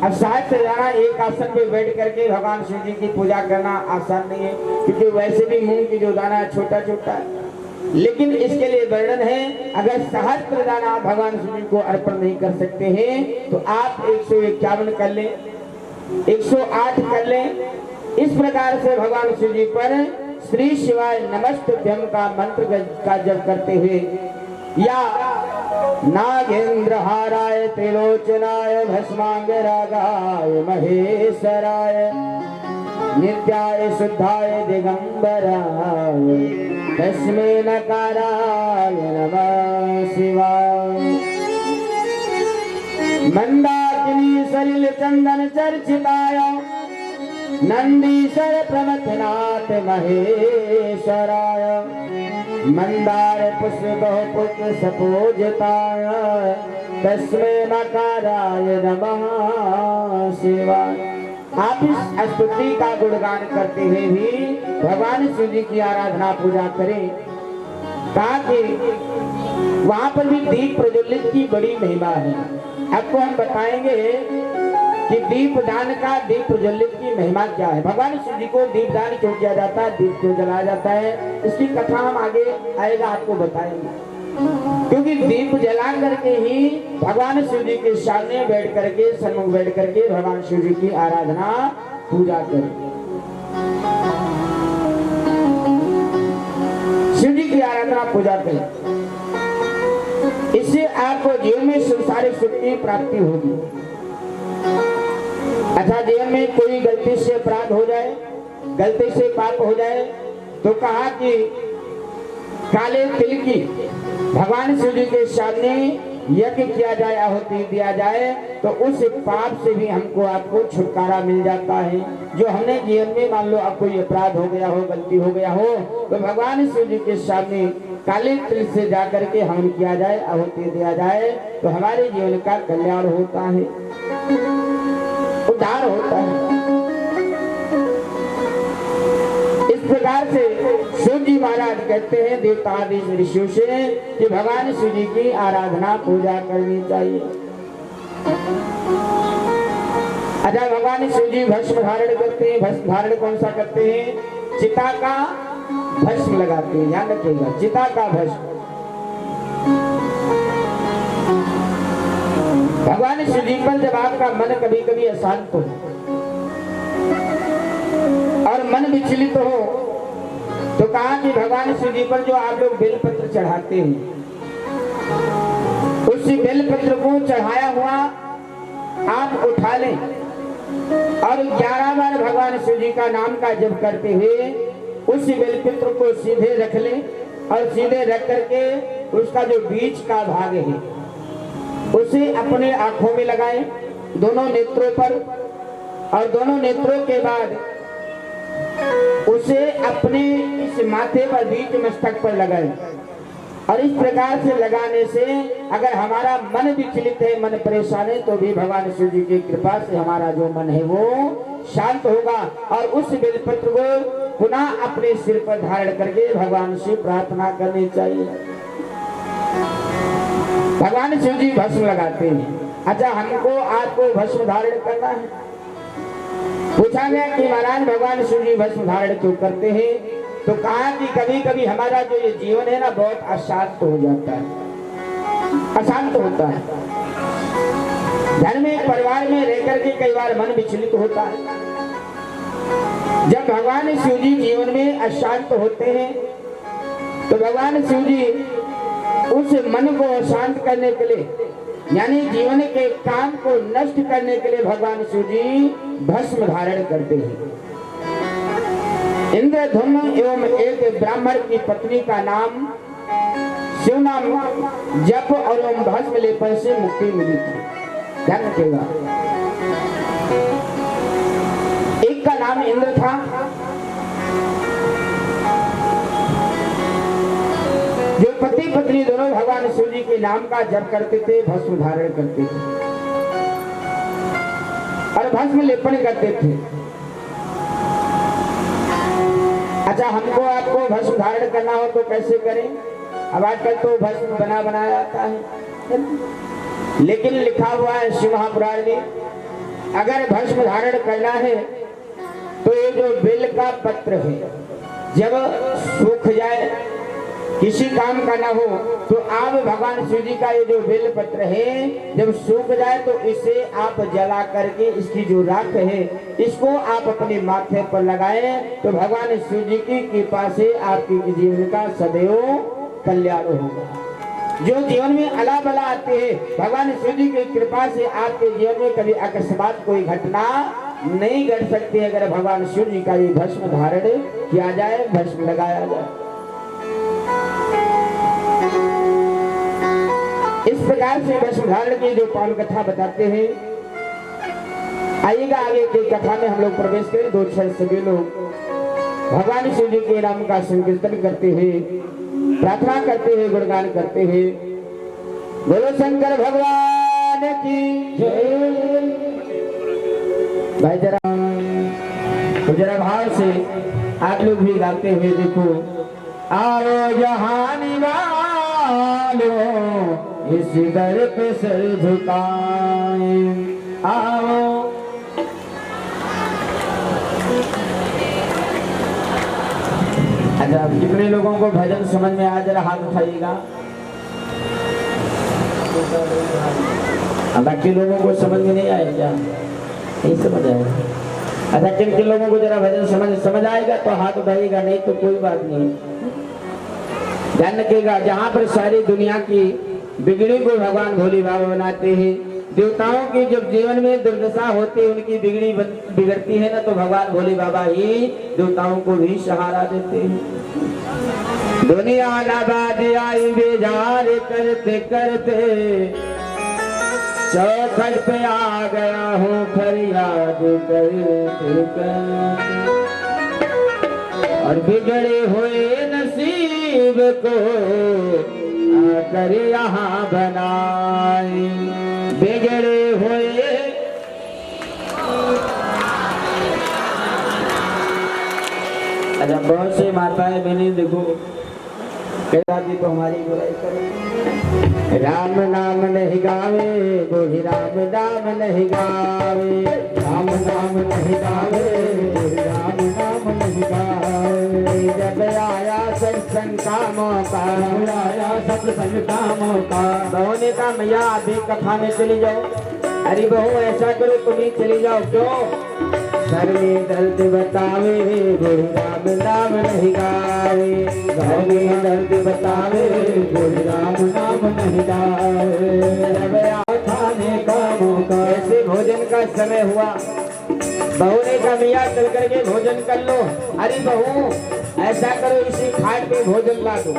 अब सहस्त्र दाना एक आसन पे बैठ करके भगवान शिव जी की पूजा करना आसान नहीं है, क्योंकि वैसे भी मूंग की जो दाना है छोटा छोटा है, लेकिन इसके लिए वर्णन है। अगर सहस्त्र दाना भगवान शिव जी को अर्पण नहीं कर सकते हैं तो आप 151 कर लें, 108 कर लें। इस प्रकार से भगवान शिव जी पर श्री शिवाय नमस्तुभ्यम का मंत्र का जप करते हुए, या नागेंद्र हाराय त्रिलोचनाय भस्मांगरागाय महेश्वराय नित्याय शुद्धाय दिगंबराय तस्मै नकाराय नमः शिवाय। मंदाकिनी सलिल चंदन चर्चिताय नंदीश्वर प्रमथनाथ महेश्वराय मंदार पुष्प बहुपुत्र सपूजिताय तस्मै नकाराय नमः शिवाय। आप इस स्तुति का गुणगान करते हुए भी भगवान शिव जी की आराधना पूजा करें, ताकि वहां पर भी दीप प्रज्वलित की बड़ी महिमा है। आपको हम बताएंगे कि दीप दान का, दीप प्रज्वलित की महिमा क्या है। भगवान शिव जी को दीप दान क्यों किया जाता है, दीप क्यों जलाया जाता है, इसकी कथा हम आगे आएगा आपको बताएंगे। क्योंकि दीप जला करके ही भगवान शिव जी के सामने बैठ करके, सन्मुख बैठ करके भगवान शिव जी की आराधना पूजा करें, शिव जी की आराधना पूजा करें। इससे आपको जीवन में संसारिक सुख की प्राप्ति होगी। अच्छा जीवन में कोई गलती से अपराध हो जाए, गलती से पाप हो जाए, तो कहा कि काले तिल की भगवान शिव जी के सामने यज्ञ किया जाए, आहुति दिया जाए, तो उस पाप से भी हमको आपको छुटकारा मिल जाता है। जो हमने जीवन में मान लो अब कोई अपराध हो गया हो, गलती हो गया हो, तो भगवान शिव जी के सामने काले तिल से जाकर के हवन किया जाए, आहुति दिया जाए, तो हमारे जीवन का कल्याण होता है, उद्धार होता है। इस प्रकार से शिव जी महाराज कहते हैं देवता आदि ऋषियों से कि भगवान शिव जी की आराधना पूजा करनी चाहिए। अच्छा भगवान शिव जी भस्म धारण करते हैं। भस्म धारण कौन सा करते हैं? चिता का भस्म लगाते हैं, ध्यान रखिएगा, चिता का भस्म। भगवान शिव जी पर जब आपका मन कभी कभी अशांत हो और मन विचलित हो, तो कहा कि भगवान शिव जी पर जो आप लोग बेलपत्र चढ़ाते हैं, उस बेलपत्र को चढ़ाया हुआ आप उठा लें और 11 बार भगवान शिव जी का नाम का जप करते हुए उस बेलपत्र को सीधे रख लें और सीधे रख करके उसका जो बीच का भाग है उसे अपने आंखों में लगाएं, दोनों नेत्रों पर, और दोनों नेत्रों के बाद उसे अपने इस माथे पर, बीच मस्तक पर लगाएं। और इस प्रकार से लगाने से अगर हमारा मन विचलित है, मन परेशान है, तो भी भगवान शिव जी की कृपा से हमारा जो मन है वो शांत होगा। और उस बेलपत्र को पुनः अपने सिर पर धारण करके भगवान से प्रार्थना करनी चाहिए। भगवान शिव जी भस्म लगाते हैं। अच्छा हमको आपको भस्म धारण करना है। पूछा गया कि महाराज भगवान शिव जी भस्म धारण क्यों करते हैं? तो कहा कि कभी कभी हमारा जो ये जीवन है ना बहुत अशांत हो जाता है, अशांत होता है। घर में परिवार में रहकर के कई बार मन विचलित होता है। जब भगवान शिव जी जीवन में अशांत होते हैं तो भगवान शिव जी उस मन को शांत करने के लिए यानी जीवन के काम को नष्ट करने के लिए भगवान शिव जी भस्म धारण करते हैं। इंद्रधुम्न एवं एक ब्राह्मण की पत्नी का नाम शिव नाम जप और भस्म लेपन से मुक्ति मिली थी। ध्यान रखिएगा, एक का नाम इंद्र था, जो पति पत्नी दोनों भगवान शिव जी के नाम का जप करते थे, भस्म धारण करते थे और भस्म लेपन करते थे। अच्छा, हमको आपको भस्म धारण करना हो तो कैसे करें? अब आजकल तो भस्म बनाया जाता है, लेकिन लिखा हुआ है शिव महापुराण में, अगर भस्म धारण करना है तो ये जो बेल का पत्र है जब सूख जाए, किसी काम का ना हो, तो आप भगवान शिव जी का ये जो बेल पत्र है जब सूख जाए तो इसे आप जला करके इसकी जो राख है इसको आप अपने माथे पर लगाएं, तो भगवान शिव जी की कृपा से आपके जीवन का सदैव कल्याण होगा। जो जीवन में अला बला आते हैं, भगवान शिव जी की कृपा से आपके जीवन में कभी अकस्मात कोई घटना नहीं घट सकती अगर भगवान शिव जी का ये भस्म धारण किया जाए, भस्म लगाया जाए। इस प्रकार से भस्म धारण की जो पावन कथा बताते हैं, आइएगा आगे की कथा में हम लोग प्रवेश करें। दो क्षण सभी लोग भगवान शिव जी के नाम का संकीर्तन करते हैं, प्रार्थना करते हैं, गुणगान करते हैं। बोलो शंकर भगवान की जय। भाई जरा भाव से आप लोग भी गाते हुए देखो, आओ जहानी वालो इस दर पे सर झुकाए, आओ। अच्छा, कितने लोगों को भजन समझ में आ, जरा हाथ उठाइएगा। बाकी लोगों को समझ में नहीं आएगा, नहीं समझ आएगा। अच्छा, किन किन लोगों को जरा भजन समझ आएगा तो हाथ उठाइएगा, नहीं तो कोई बात नहीं। ध्यान रखिएगा, जहाँ पर सारी दुनिया की बिगड़ी को भगवान भोले बाबा बनाते हैं, देवताओं की जब जीवन में दुर्दशा होती है, उनकी बिगड़ती है ना, तो भगवान भोले बाबा ही देवताओं को भी सहारा देते हैं। दुनिया नाबाद आई बेजार करते करते चौखट पे आ गया हूँ फरियाद करते और बिगड़े हुए नसीब को आकर यहाँ बनाए, बिगड़े हुए। अच्छा, बहुत से माताएं बहनें देखो कहती तो हमारी बुराई करे, राम नाम नहीं गावे गोही, राम नाम नहीं गावे, राम नाम नहीं गावे, राम नाम नहीं गावे। जब आया सत्संग का मौका, आया सत्संग का मौका, बहू ने कहा मैया अभी कथा में चली जाओ। अरे बहू ऐसा करो तुम ही चली जाओ। क्यों? सर में दर्द बतावे गोरी, राम नाम नहीं गावे, घर में दर्द बतावे गोरी, राम नाम नहीं गावे। जब खाने का मौका, ऐसे भोजन का समय हुआ, बहू ने कहा मियाँ चल करके भोजन कर लो। अरे बहू ऐसा करो इसी खाट पे भोजन ला दो।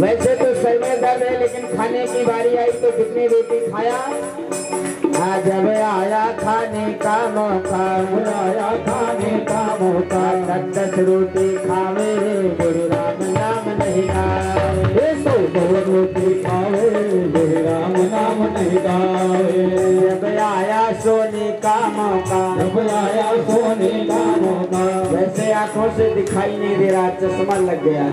वैसे तो सर में दर्द है, लेकिन खाने की बारी आई तो कितनी रोटी खाया। जब आया खाने का मौका, आया खाने का मौका, 10 रोटी खावे गोरी, राम नाम नहीं गावे, 100 रोटी खावे गोरी, राम नाम नहीं गावे। जब आया सोने का मौका, जब आया सोने का मौका, वैसे आंखों से दिखाई नहीं दे रहा, चश्मा लग गया,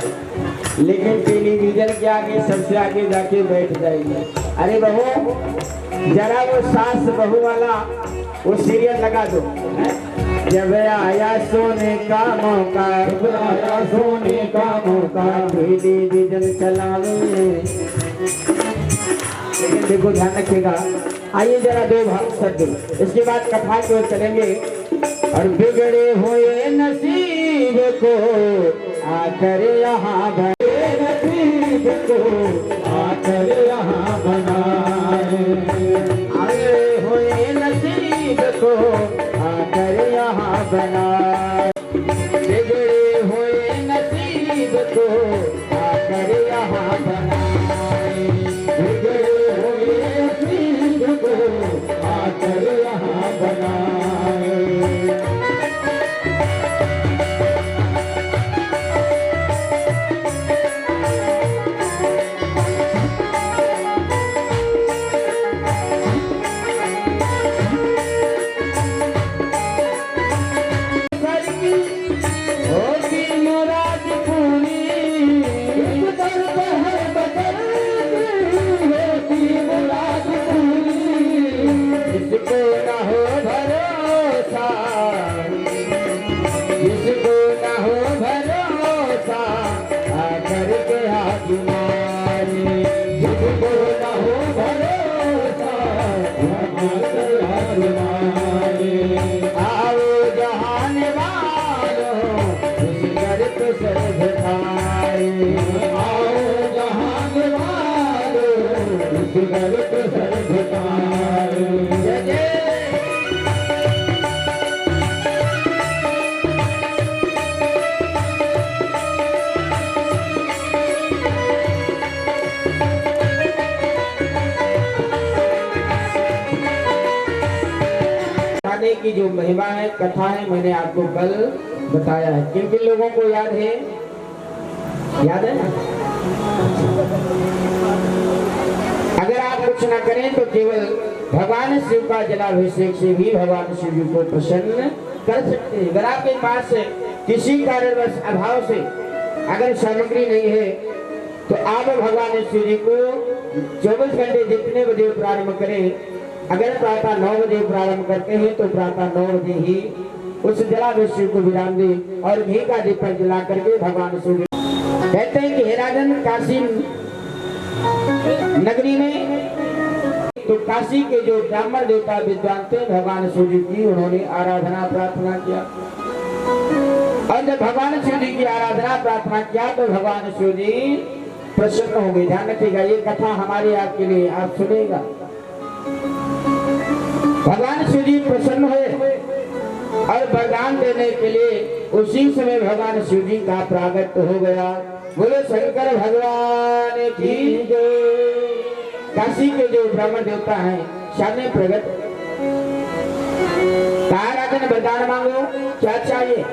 लेकिन टेलीविजन के आगे सबसे आगे जाके बैठ जाएगी। अरे बहू जरा वो सास बहू वाला वो सीरियल लगा दो, जब आया सोने का मौका,
जब आया सोने का मौका,
दीदी जन चलावे। लेकिन देखो ध्यान रखिएगा, आइए जरा दो भाग शब्द, इसके बाद कथा की ओर चलेंगे। और बिगड़े हुए नसीब को आकर यहाँ बनाए,
नसीब को आकर यहाँ बनाए,
आए हुए नसीब को आकर यहाँ बनाए, बिगड़े हुए नसीब को आकर यहाँ बनाए,
बिगड़े हुए नसीब को आकर यहाँ बनाए।
जिसको न हो भरोसा आकर के आजमाए,
जिसको न हो भरोसा आकर आजमाए।
आओ जहान वालों उस घर पे सर झुकाए,
आओ जहान वालों उस घर पे सर झुकाए।
जय जय। की जो महिमा है, कथा है, मैंने आपको कल बताया है। किन किन लोगों को याद है? याद है? अगर आप कुछ ना करें तो केवल भगवान शिव का जलाभिषेक से भी भगवान शिव जी को प्रसन्न कर सकते हैं। अगर आपके पास किसी कारणवश अभाव से अगर सामग्री नहीं है तो आप भगवान शिव जी को 24 घंटे जितने बजे प्रारंभ करें, अगर प्रातः 9 बजे प्रारंभ करते हैं तो प्रातः 9 बजे ही उस जलाभिषेक को विराम दें और घी का दीपक जला करके भगवान शिव कहते हैं कि हे राजन, काशी नगरी में तो काशी के जो ब्राह्मण देवता विद्वान थे भगवान शिव जी की, उन्होंने आराधना प्रार्थना किया। और जब भगवान शिव जी की आराधना प्रार्थना किया तो भगवान शिव जी प्रसन्न हो गए। ध्यान रखिएगा, ये कथा हमारे आपके लिए, आप सुनेगा। भगवान शिव जी प्रसन्न हुए और वरदान देने के लिए उसी समय भगवान शिव जी का प्रागट हो गया। बोलो शंकर भगवान की जय। काशी के जो ब्राह्मण देवता हैं सामने प्रगट, कहा राजन वरदान मांगो, क्या चाहिए?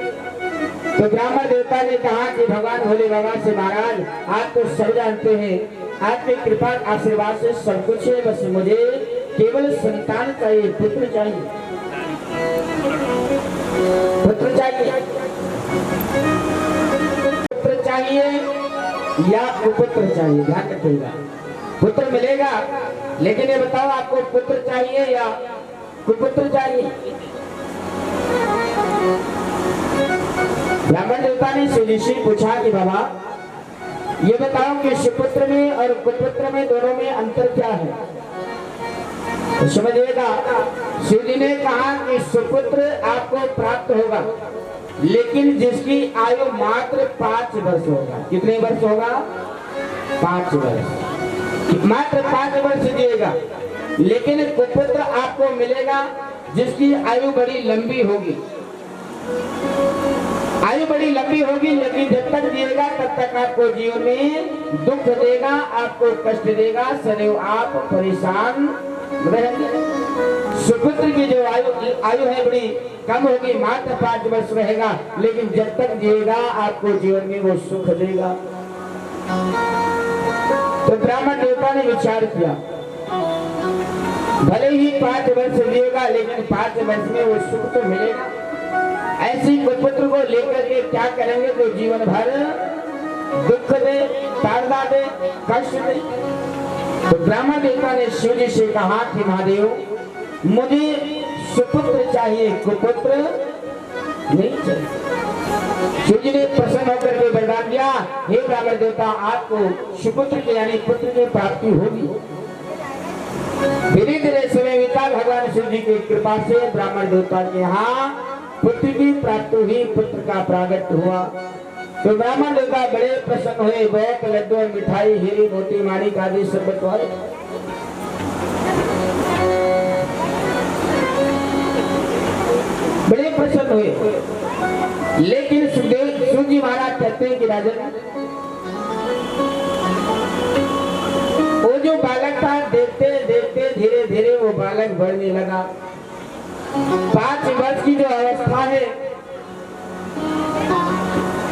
तो ब्राह्मण देवता ने कहा कि भगवान भोले बाबा से, महाराज आप तो सब जानते हैं, आपकी कृपा आशीर्वाद से सब कुछ है, बस मुझे केवल संतान चाहिए, पुत्र चाहिए, पुत्र चाहिए, पुत्र चाहिए या कुपुत्र चाहिए। ध्यान रखिएगा, पुत्र मिलेगा, लेकिन ये बताओ आपको पुत्र चाहिए या कुपुत्र चाहिए? ब्राह्मण देवता ने शिव जी से पूछा कि बाबा ये बताओ कि सुपुत्र में और कुपुत्र में दोनों में अंतर क्या है? तो समझिएगा, शिव जी ने कहा कि सुपुत्र आपको प्राप्त होगा, लेकिन जिसकी आयु मात्र 5 वर्ष होगा। कितने वर्ष होगा? 5 वर्ष, मात्र 5 वर्ष जिएगा। लेकिन कुपुत्र आपको मिलेगा जिसकी आयु बड़ी लंबी होगी, आयु बड़ी लंबी होगी, लेकिन जब तक जिएगा तब तक आपको जीवन में दुख देगा, आपको कष्ट देगा, सदैव आप परेशान रहेंगे। सुपुत्र की जो आयु है बड़ी कम होगी, मात्र 5 वर्ष रहेगा, लेकिन जब तक जिएगा आपको जीवन में वो सुख देगा। तो ब्राह्मण देवता ने विचार किया, भले ही 5 वर्ष जिएगा, लेकिन 5 वर्ष में वो सुख तो मिलेगा। ऐसी कुपुत्र को लेकर के क्या करेंगे तो जीवन भर दुख दे, ताड़ना दे, कष्ट दे। तो ब्राह्मण देवता ने शिव जी से कहा कि महादेव मुझे सुपुत्र चाहिए, कुपुत्र नहीं चलती। शिव जी ने प्रसन्न होकर के वरदान दिया, हे ब्राह्मण देवता आपको सुपुत्र के यानी पुत्र की प्राप्ति होगी। धीरे धीरे समय बीता, भगवान शिव जी की कृपा से ब्राह्मण देवता के यहाँ पुत्र की प्राप्ति हुई, पुत्र का प्रागट हुआ। तो ब्राह्मण देवता बड़े प्रसन्न हुए, बहुत लड्डू मिठाई हीरे मोती माणिक आदि सब बंटवाए। बड़े प्रसन्न हुए, लेकिन शिव जी महाराज कहते हैं कि राजन वो जो बालक था देखते देखते धीरे धीरे वो बालक बढ़ने लगा। 5 वर्ष की जो अवस्था है,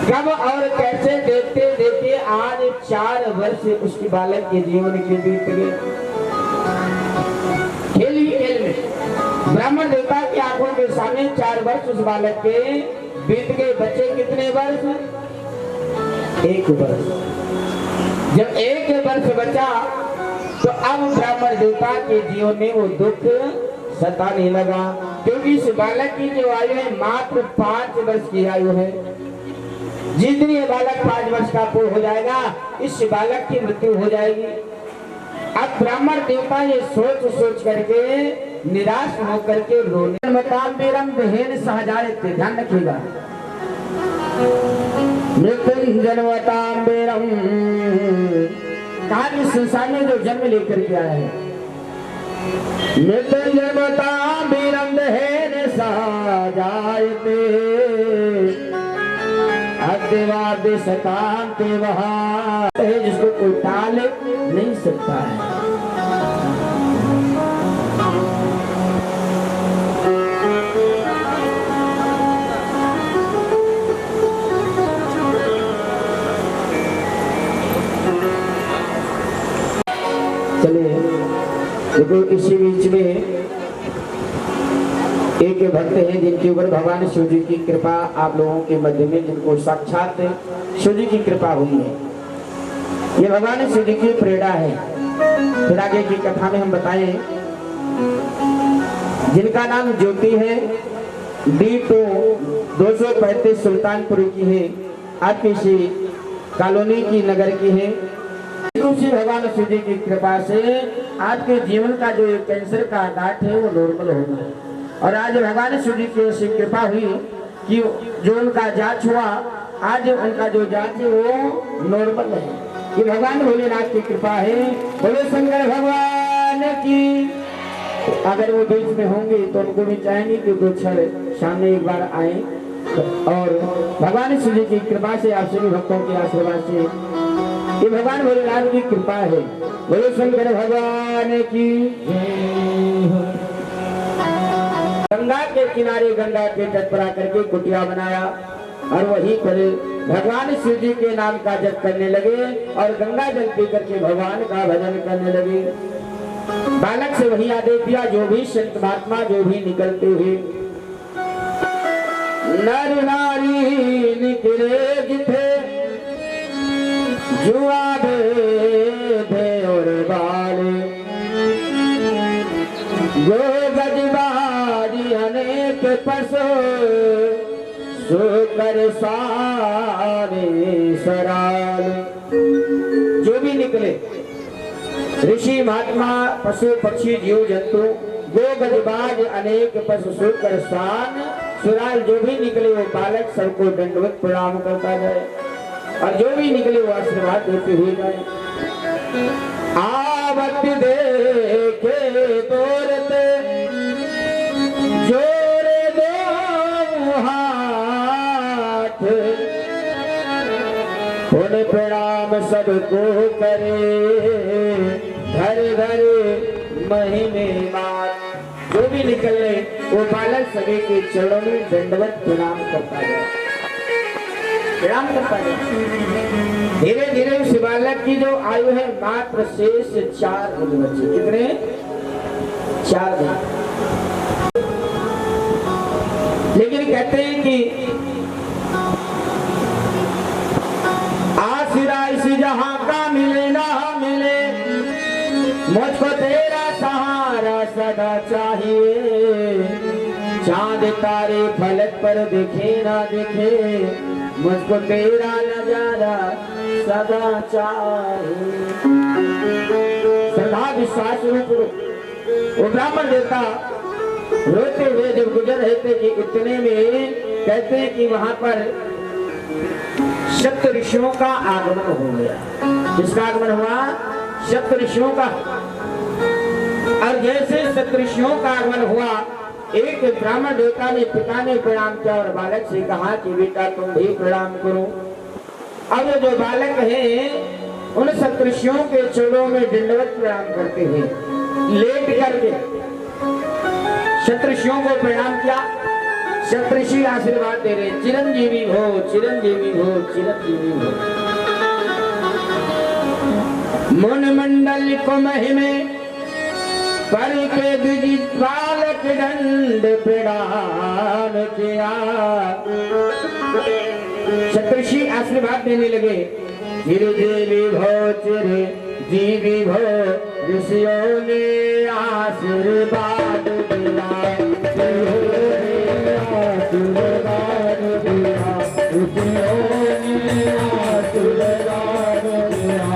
कब और कैसे देखते देखते आज 4 वर्ष उसकी बालक के जीवन के बीत गए। खेल ही खेल में ब्राह्मण देवता की आंखों के सामने 4 वर्ष उस बालक के बीत गए। बच्चे कितने वर्ष? 1 वर्ष। जब 1 वर्ष बचा तो अब ब्राह्मण देवता के जीवन में वो दुख सताने लगा, क्योंकि इस बालक की जो आयु है मात्र 5 वर्ष की आयु है। जितनी ये बालक 5 वर्ष का पूर्ण हो जाएगा, इस बालक की मृत्यु हो जाएगी। अब ब्राह्मण देवता ये सोच सोच करके निराश होकर के रोने ध्यान रखिएगा। मृत्युंजनवतांबेरम कहा संसार में जो जन्म लेकर के आया है, मृत्युंजनवतांबेरम दहेन सजायते अद्यवाद शतांत वहाँ है, जिसको कोई टाल नहीं सकता है। चलिए देखो, इसी बीच में एक भक्त हैं जिनके ऊपर भगवान शिव जी की कृपा आप लोगों के मध्य में, जिनको साक्षात शिव जी की कृपा हुई है। ये भगवान शिव जी की प्रेरणा है। फिर आगे की कथा में हम बताएं, जिनका नाम ज्योति है, D2 235 सुल्तानपुर की है, आपकी इसी कॉलोनी की नगर की है। उसी भगवान शिव जी की कृपा से आपके जीवन का जो कैंसर का गांठ है वो नॉर्मल होगा। और आज भगवान शिव जी की ऐसी कृपा हुई कि जो उनका जांच हुआ, आज उनका जो जांच है वो नॉर्मल है। ये भगवान भोलेनाथ की कृपा है। बोले शंकर भगवान की। अगर वो बीच में होंगे तो उनको भी चाहेंगे कि 2 क्षण सामने एक बार आए। और भगवान शिव जी की कृपा से, आप सभी भक्तों के आशीर्वाद से, ये भगवान भोलेनाथ की कृपा है। बोले शंकर भगवान की। गंगा के किनारे, गंगा के तट पर आकर के कुटिया बनाया और वहीं पर भगवान शिव जी के नाम का जप करने लगे और गंगा जल पी करके भगवान का भजन करने लगे। बालक से वही आदेश दिया, जो भी संत महात्मा जो भी निकलते हुए, नर नारी निकले जिथे जुआ दे और बाले, गो गजबारी अनेक पशु सुकर सारे सराल। जो भी निकले, ऋषि महात्मा, पशु पक्षी जीव जंतु, गो गजबाज अनेक पशु सुकर सान सुराल, जो भी निकले वो बालक सबको दंडवत प्रणाम करता जाए और जो भी निकले वो आशीर्वाद देते हुए जाए। आवत देखे तोरते जोरे दो हाथ, उन्हें प्रणाम सबको करे, घर घर महीने मात। जो भी निकले वो बालक सभी के चरणों में दंडवत प्रणाम करता है, प्रणाम करता है। धीरे धीरे उस बालक की जो आयु है मात्र शेष 4 दिन बचे। कितने? 4 दिन। लेकिन कहते हैं कि आसिरा इसी जहां का मिले ना मिले, मुझको तेरा सहारा सदा चाहिए। चांद तारे फलक पर दिखे ना दिखे, मुझको तेरा नजारा सदा चाहिए। श्रद्धा विश्वास रूप वो ब्राह्मण देवता रोते हुए जब गुजर रहे थे कि इतने में कहते हैं कि वहां पर सप्त ऋषियों का आगमन हो गया। किसका आगमन हुआ? सप्त ऋषियों का। और जैसे सप्त ऋषियों का आगमन हुआ, एक ब्राह्मण देवता ने पिता ने प्रणाम किया और बालक से कहा कि बेटा तुम भी प्रणाम करो। अब जो बालक है उन सप्त ऋषियों के चरणों में दंडवत प्रणाम करते हुए लेट करके सप्तऋषियों को प्रणाम किया। सप्तऋषि आशीर्वाद दे रहे, चिरंजीवी हो, चिरंजीवी हो, चिरंजीवी हो। मुन मंडल को महिमे पर के द्विज बालक दंड प्रणाम किया। सप्तऋषि आशीर्वाद देने लगे, चिरंजीवी भो, चिरंजीवी भो, ऋषियों ने आशीर्वाद दिया, आशीर्वाद दिया, ऋषियों ने आशीर्वाद दिया।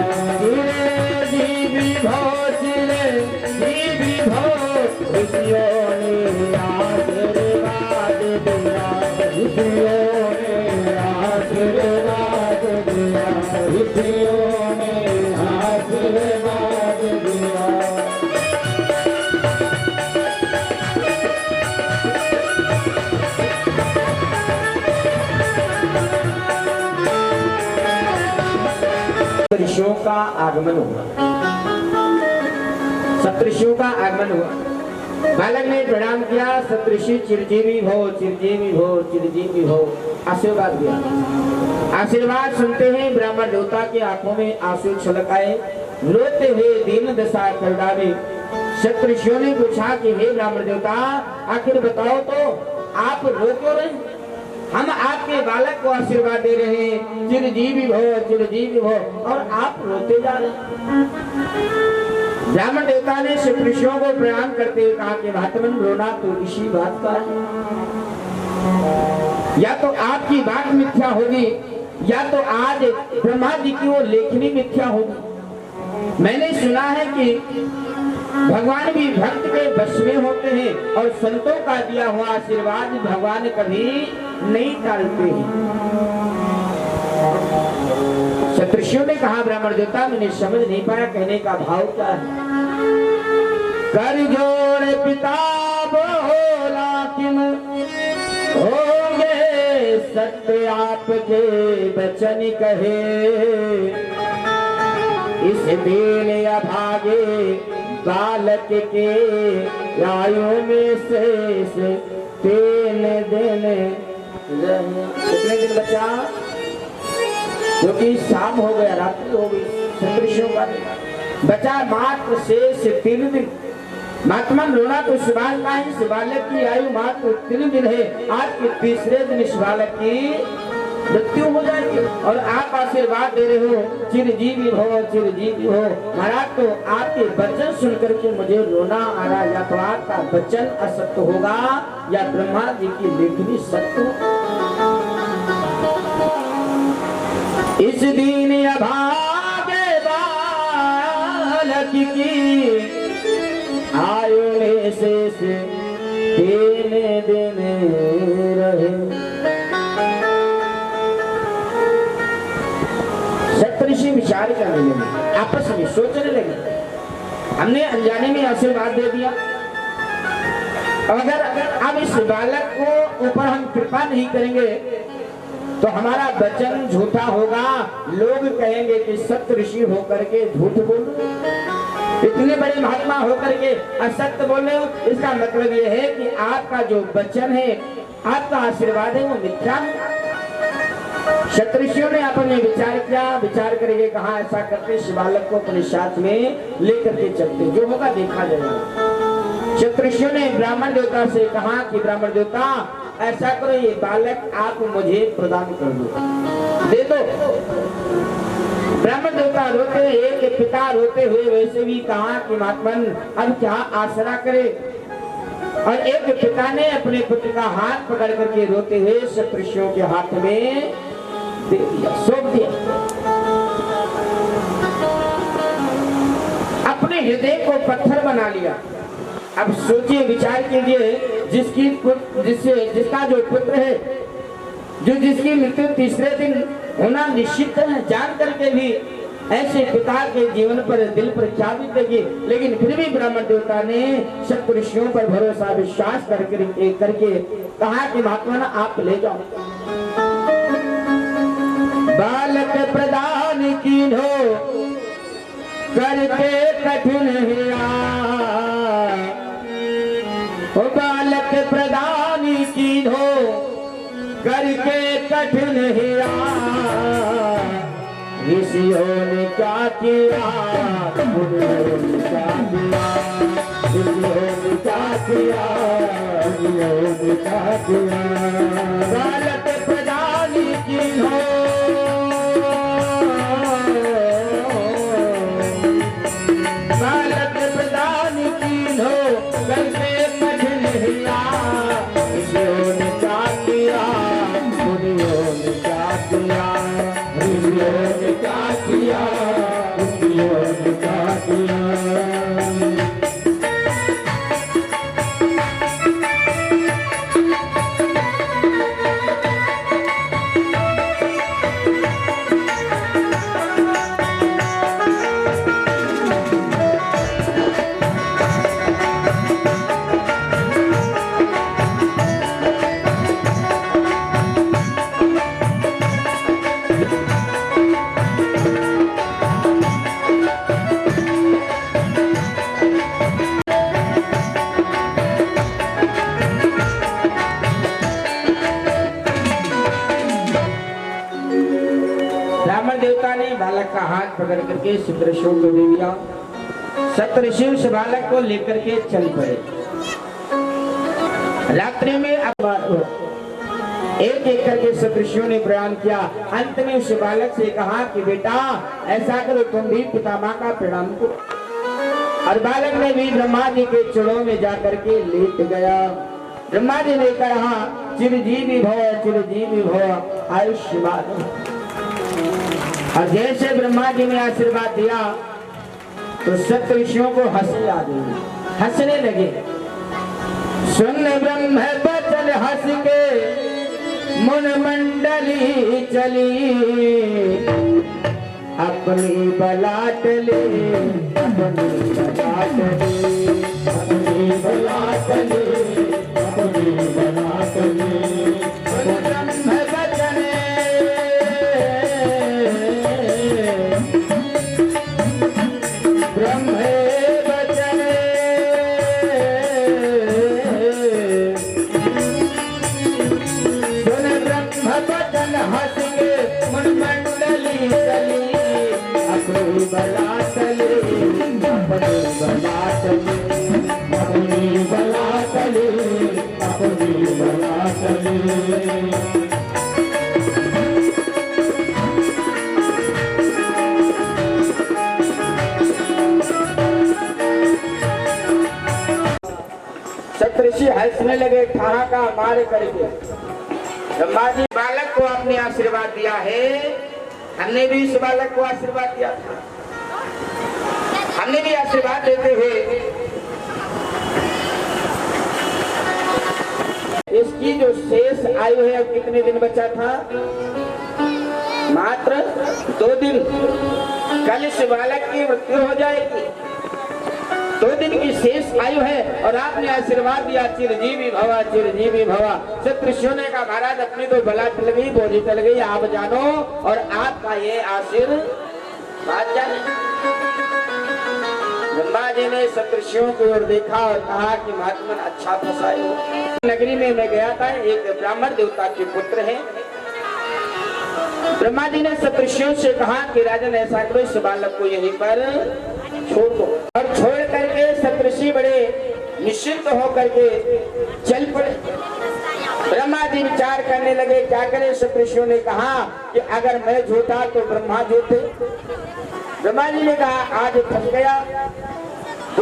चिरंजीवी भो, चिरंजीवी भो, ऋषियों ने आशीर्वाद दिया, ऋषियों ने आशीर्वाद दिया, ऋषियों ने आशीर्वाद दिया। ऋषियों का आगमन हुआ, सप्तऋषियों का आगमन हुआ। बालक ने प्रणाम किया, सप्तऋषि चिरंजीवी हो, चिरंजीवी हो, चिरंजीवी हो, आशीर्वाद दिया। आशीर्वाद सुनते ही ब्राह्मण देवता की आंखों में आंसू छलक आए, रोते हुए दीन दशा कर डाले। सप्तऋषियों ने पूछा कि हे ब्राह्मण देवता, आखिर बताओ तो आप रो क्यों रहे? हम आपके बालक को आशीर्वाद दे रहे हैं, चिरंजीवी हो, चिरंजीवी हो, और आप रोते जा रहे हैं। ब्राह्मण देवता ने सप्तऋषियों को प्रणाम करते हुए कहा कि महात्मन, रोना तो इसी बात का है, या तो आपकी बात मिथ्या होगी, या तो आज ब्रह्मा जी की वो लेखनी मिथ्या होगी। मैंने सुना है कि भगवान भी भक्त के वश में होते हैं और संतों का दिया हुआ आशीर्वाद भगवान कभी नहीं टालते हैं। सप्तऋषियों ने कहा, ब्राह्मण देवता मैंने समझ नहीं पाया कहने का भाव क्या है। कर जोड़ पिता बोला किम होंगे सत्य आपके बचन कहे, इस दीन अभागे बालक के आयु में शेष 3 दिन रहे। कितने दिन बचा? क्योंकि शाम हो गया, रात्रि हो गई, सप्तऋषियों का बचा मात्र शेष 3 दिन। महात्मन, रोना तो इस बालक का है, इस बालक की आयु मात्र 3 दिन है। आज के तीसरे दिन इस बालक की मृत्यु हो जाएगी और आप आशीर्वाद दे रहे हो, चिरंजीवी हो, चिरंजीवी हो। महाराज, तो आपके वचन सुनकर के मुझे रोना आ रहा, या तो आपका वचन असत्य होगा या ब्रह्मा जी की लेखनी सत्य। इस दीन अभागे बालक की आयु में शेष 3 दिन रहे। सप्तऋषि विचार करने लगे, आपस में सोचने लगे, हमने अनजाने में आशीर्वाद दे दिया, अगर अब इस बालक को ऊपर हम कृपा नहीं करेंगे तो हमारा वचन झूठा होगा, लोग कहेंगे कि सप्तऋषि होकर के झूठ बोल रहे, इतने बड़े महात्मा होकर के असत्य बोल रहे हो। इसका मतलब यह है कि आपका जो वचन है, आपका आशीर्वाद है, वो मिथ्या है। सप्तऋषियों ने अपने विचार किया, विचार करके कहा ऐसा करते, इस बालक को अपने साथ में लेकर के चलते, जो होगा देखा जाएगा। सप्तऋषियों ने ब्राह्मण देवता से कहा कि ब्राह्मण देवता ऐसा करो, ये बालक आप मुझे प्रदान कर दो, दे दो। ब्राह्मण देवता रोते, एक पिता रोते हुए वैसे भी कहा कि महात्मन अब क्या आसरा करे, और एक पिता ने अपने पुत्र का हाथ पकड़ करके रोते हुए सप्तऋषियों के हाथ में दे दिया, सौंप दिया। अपने हृदय को पत्थर बना लिया। अब सोचिए, विचार कीजिए, जिसका जो पुत्र है, जो जिसकी मृत्यु तीसरे दिन होना निश्चित है, जान करके भी ऐसे पिता के जीवन पर, दिल पर क्या बीतेगी। लेकिन फिर भी ब्राह्मण देवता ने सप्तऋषियों पर भरोसा विश्वास करके कहा कि महात्मा आप ले जाओ। बालक प्रदान कीन्हो करके कठिन हिया, ओ बालक प्रदान कीन्हो करके कठिन हिया, ऋषियों ने क्या किया, मुनियों ने क्या किया, ऋषियों ने क्या किया, मुनियों ने क्या किया। बालक प्रदान कीन्हो, बालक प्रदान कीन्हो करके कठिन हिया, ऋषियों ने क्या किया, मुनियों ने क्या किया, ऋषियों ने क्या किया, मुनियों ने क्या किया। ब्राह्मण देवता ने बालक का हाथ पकड़ करके सप्तऋषियों को दे दिया। सप्तऋषि उस बालक को लेकर के चल पड़े। रात्रि में एक एक करके सप्तऋषियों ने प्रणाम किया। अंत में उस बालक से कहा कि बेटा ऐसा करो, तुम भी पितामह का प्रणाम करो। और बालक ने भी ब्रह्मा जी के चरणों में जाकर के लेट गया। ब्रह्मा जी ने कहा चिरजीवी भव, चिरजीवी भव, आयुष्मान। और जैसे ब्रह्मा जी ने आशीर्वाद दिया तो सप्तऋषियों को हंसी आ गई, हंसने लगे। सुन ब्रह्म बचन हंस के मुन मंडली चली, अपनी बलाट ले, अपनी बलाट ले, अपनी बलाट ले, अपनी बलाट ले। ब्रह्म बचन ब्रह्म बचन सुन ब्रह्म बचन हंस के मन मंडली चली, अपनी बला चली, अपनी बला चली, अपनी बला चली, अपनी बला चली। सप्तऋषि हंसने लगे, ठहाका मार करके। ब्रह्मा जी बालक को आपने आशीर्वाद दिया है, हमने भी इस बालक को आशीर्वाद दिया था। हमने भी आशीर्वाद देते हुए इसकी जो शेष आयु है, अब कितने दिन बचा था? मात्र 2 दिन। कल इस बालक की मृत्यु हो जाएगी। 2 दिन की शेष आयु है और आपने आशीर्वाद दिया चिरजीवी भवा, चिरजीवी भवा। सप्तऋषियों ने कहा महाराज अपनी तो बला टल गई, बोझी टल गई, आप जानो और आपका ये आशीर्वाद जाने। ब्रह्मा जी ने सप्तऋषियों की ओर देखा और कहा कि महात्मा अच्छा फंसाए हो। नगरी में मैं गया था, एक ब्राह्मण देवता के पुत्र है। ब्रह्मा जी ने सप्तऋषियों से कहा कि राजन ऐसा करो, इस बालक को यहीं पर छोड़ दो। और छोड़ करके सप्तऋषि बड़े निश्चिंत होकर के चल पड़े। ब्रह्मा जी विचार करने लगे क्या करें। सप्तऋषियों ने कहा कि अगर मैं झूठा तो ब्रह्मा झूठे। ब्रह्मा जी ने कहा आज फंस गया,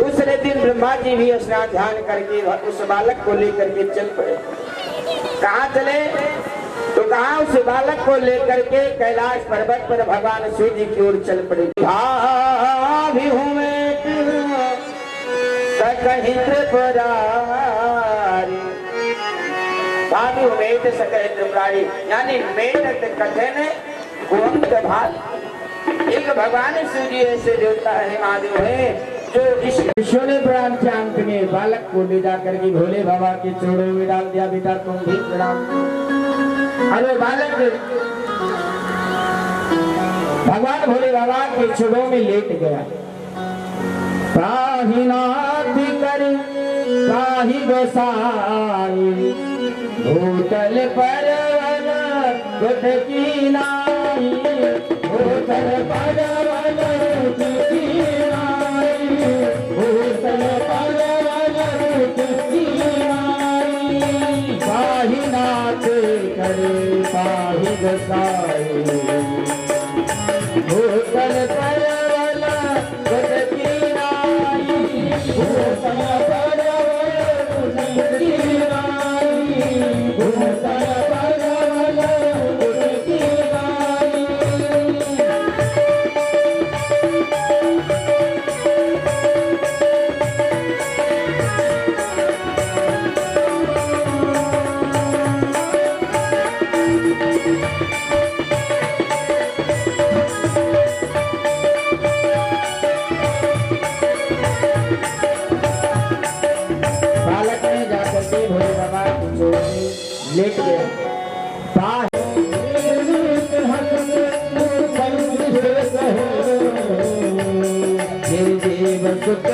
दूसरे दिन ब्रह्मा जी भी स्नान ध्यान करके उस बालक को लेकर के चल पड़े। कहाँ चले? तो कहा उस बालक को लेकर के कैलाश पर्वत पर भगवान शिव जी की ओर चल पड़े। भी हुए सकहि त्रिपुरारी, भाभी उमेट सकहि त्रिपुरारी, यानी मेट कठिन कुंत भाल। एक भगवान शिव जी ऐसे देवता है, महादेव है, जो इस शोले प्राण के अंत में बालक को ले जाकर के भोले बाबा के चरणों में डाल दिया। बेटा तुम भी प्रणाम। अरे बालक भगवान भोले बाबा के चरणों में लेट गया। पाहि नाथ कर पाहि गोसाई, भूतल परवल गुट की नाई, भूतल परवल गुट की नाई, भूतल परवल गुट की नाई। पाहि नाथ कर पाहि गोसाई, भूतल परवल गुट की नाई, भूतल परवल गुट की नाई, भूतल परवल गुट की नाई। बालक ने जाकर के भोले बाबा की चोट में लेट गया। जीव सुख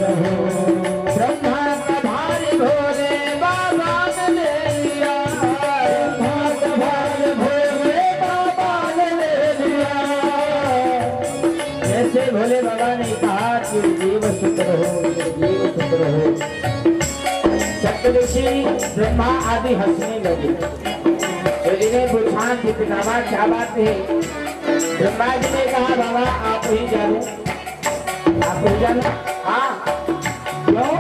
रहो, ब्रह्मा का भारी भोले बाबा ने लिया, ब्रह्मा का भारी भोले बाबा ने लिया। जैसे भोले बाबा ने कहा कि जीव सुख रहो, जीव सुख रहो, सप्तऋषि ब्रह्मा आदि हंसने लगे। तो जिन्हें पूछा कि पितामह क्या बात है? ब्रह्मा जी ने कहा बाबा आप ही जानो, आप ही जानो। हाँ क्यों?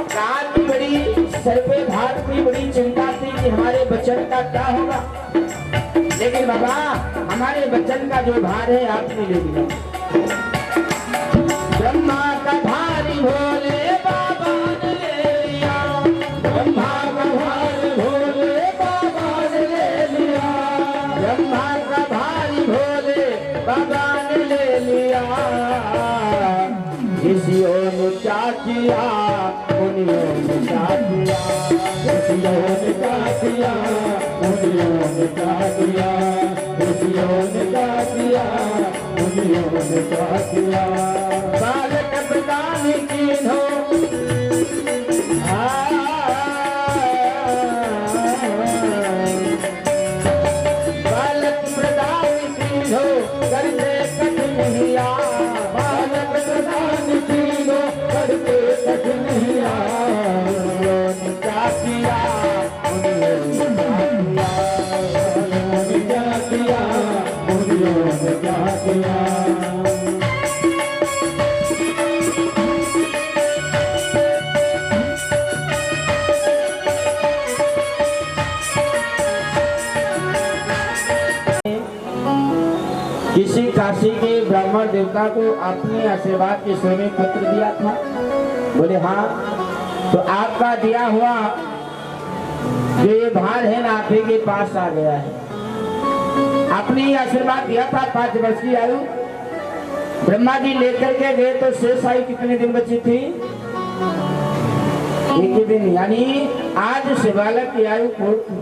काल की बड़ी सर पे भार की बड़ी चिंता थी कि हमारे बच्चन का क्या होगा, लेकिन बाबा हमारे बच्चन का जो भार है आपने ले लिया। ब्रह्मा का भारी भोले बाबा ने ले लिया, ब्रह्मा का भारी भोले बाबा ने ले लिया, ब्रह्मा का भारी भोले बाबा ने ले लिया। ऋषियों ने क्या किया, मुनियों ने क्या किया, ऋषियों ने क्या किया, मुनियों ने क्या किया, ऋषियों ने क्या किया, मुनियों ने क्या किया। बालक प्रदान कीन्हो, बालक प्रदान कीन्हो, करते कठिन हिया, बालक प्रदान कीन्हो, करते कठिन हिया। उन्होंने क्या किया, उन्होंने क्या किया, उन्होंने क्या किया। किसी काशी के ब्राह्मण देवता को अपने आशीर्वाद के सोने पत्र दिया था? बोले हाँ। तो आपका दिया हुआ जो ये भार है ना आप ही के पास आ गया है। आपने ये आशीर्वाद दिया था 5 वर्ष की आयु, ब्रह्मा जी लेकर के गए तो शेष आयु कितने दिन बची थी? एक ही दिन, यानी आज से बालक की आयु पूर्ण थी।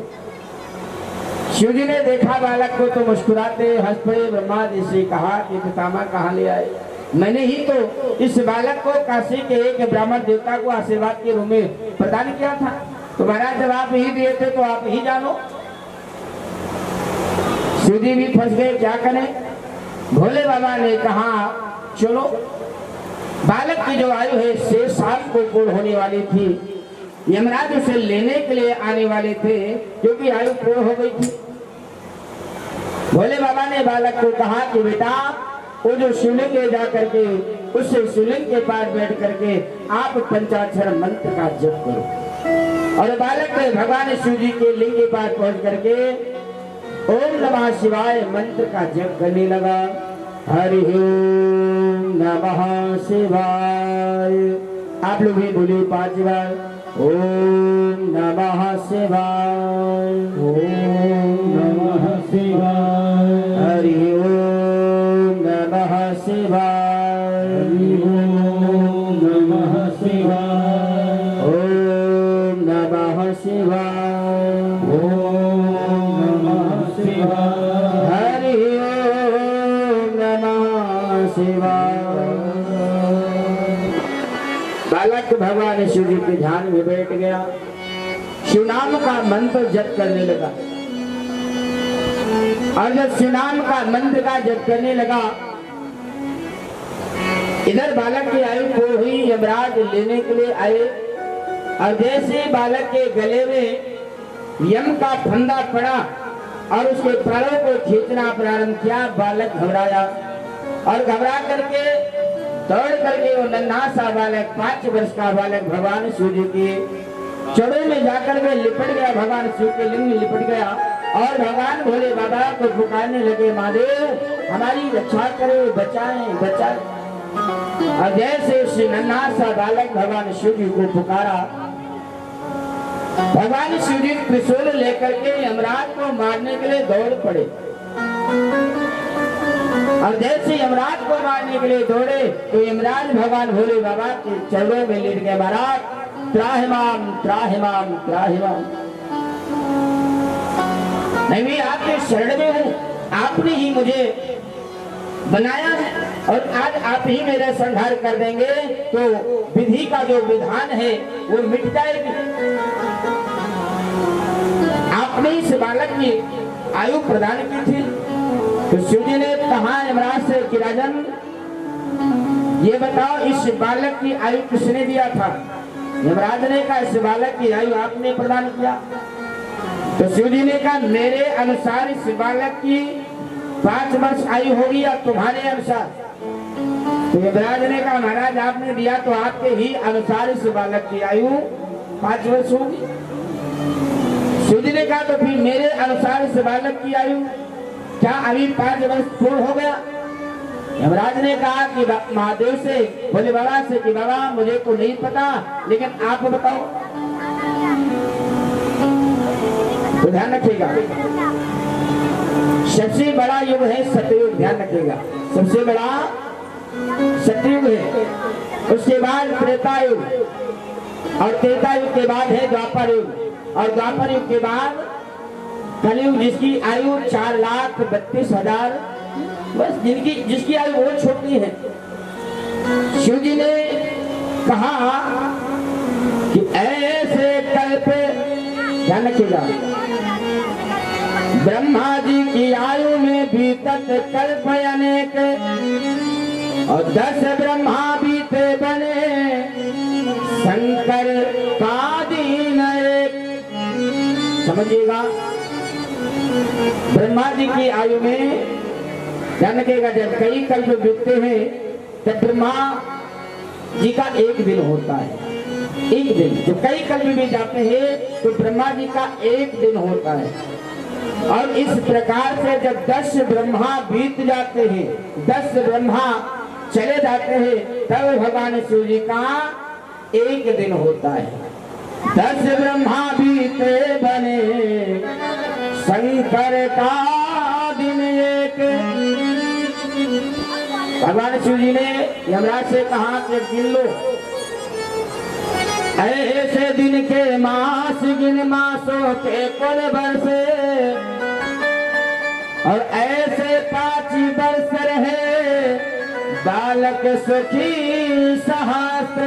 शिव जी ने देखा बालक को तो मुस्कुराते हंस पड़े। ब्रह्मा जी से कहा कि पितामह कहाँ ले आए? मैंने ही तो इस बालक को काशी के एक ब्राह्मण देवता को आशीर्वाद के रूप में प्रदान किया था। तुम्हारा जब आप ही दिए थे तो आप ही जानो। शिव जी भी फंस गए, क्या करें? भोले बाबा ने कहा चलो, बालक की जो आयु है 6 साल को पूर्ण होने वाली थी, यमराज उसे लेने के लिए आने वाले थे क्योंकि आयु पूर्ण हो गई थी। भोले बाबा ने बालक को कहा कि बेटा वो जो शिवलिंग ले जा करके उस शिवलिंग के पास बैठ करके आप पंचाक्षर मंत्र का जप करो। और बालक ने भगवान शिव जी के लिंग के पास पहुंच करके ओम नमः शिवाय मंत्र का जप करने लगा। हरि ओम नमः शिवाय। आप लोग भी बोलिए 5 बार। ओम नमः शिवाय।
ओम नमः शिवाय।
हरि ओम नमः शिवाय।
हरि ओम नमः शिवाय।
ओम नमः शिवाय।
ओम नमः शिवाय।
हरि ओम नमः शिवाय। बालक भगवान शिव जी के ध्यान में बैठ गया, शिव नाम का मंत्र जप करने लगा। और जब शिव नाम का मंत्र का जप करने लगा, इधर बालक की आयु को हुई यमराज लेने के लिए आए। और जैसे बालक के गले में यम का फंदा पड़ा और उसके पैरों को खींचना प्रारंभ किया, बालक घबराया और घबरा करके दौड़ करके वो नन्हा सा बालक 5 वर्ष का बालक भगवान शिव जी के चरणों में जाकर के लिपट गया, भगवान शिव के लिंग में लिपट गया और भगवान भोले बाबा को पुकारने लगे, महादेव हमारी रक्षा करे, बचाएं बचाएं। और जैसे उस नन्हा सा बालक भगवान शिव जी को पुकारा, भगवान शिव जी त्रिशूल लेकर के यमराज को मारने के लिए दौड़ पड़े। और जैसे यमराज को मारने के लिए दौड़े तो यमराज भगवान भोले बाबा के चरणों में लेट गए, महाराज त्राहिमाम त्राहिमाम त्राहिमाम। मैं भी आपके शरण में हूँ, आपने ही मुझे बनाया है और आज आप ही मेरा संहार कर देंगे तो विधि का जो विधान है वो मिट जाएगी। आपने इस बालक की आयु प्रदान की थी। तो शिव जी ने कहा यमराज से कि राजन ये बताओ इस बालक की आयु किसने दिया था? यमराज ने कहा इस बालक की आयु आपने प्रदान किया। तो शिव जी ने कहा मेरे अनुसार इस बालक की 5 वर्ष आयु होगी या तुम्हारे अनुसार? तो यमराज ने कहा महाराज आपने दिया तो आपके ही अनुसार इस बालक की आयु 5 वर्ष होगी। शिव जी ने कहा तो फिर मेरे अनुसार इस बालक की आयु क्या अभी 5 वर्ष पूर्ण हो गया? यमराज ने कहा कि महादेव से भोले बाबा से कि बाबा मुझे तो नहीं पता, लेकिन आप बताओ। तो ध्यान रखिएगा, सबसे बड़ा युग है सतयुग, ध्यान रखिएगा सबसे बड़ा सतयुग है। उसके बाद त्रेता युग और त्रेता युग के बाद है द्वापर युग और द्वापर युग के बाद कलयुग जिसकी आयु 4,32,000 बस जिसकी आयु बहुत छोटी है। शिव जी ने कहा कि ऐसे कल्प, ध्यान रखिएगा, ब्रह्मा जी की आयु में बीतत कल्प अनेक और 10 ब्रह्मा बीते बने शंकर का दीन एक। समझिएगा, ब्रह्मा जी की आयु में ध्यान रखिएगा जब कई कल्प बीतते हैं तब ब्रह्मा जी का 1 दिन होता है। 1 दिन जब कई कल्प बीत जाते हैं तो ब्रह्मा जी का 1 दिन होता है। और इस प्रकार से जब 10 ब्रह्मा बीत जाते हैं, 10 ब्रह्मा चले जाते हैं, तब भगवान शिव जी का 1 दिन होता है। 10 ब्रह्मा बीते बने शंकर का दिन एक। भगवान शिव जी ने यमराज से कहा कि गिन लो, ऐसे दिन के मास गिन मासों के कुल बरसे और ऐसे 5 वर्ष रहे बालक सुखी सहस्त्र।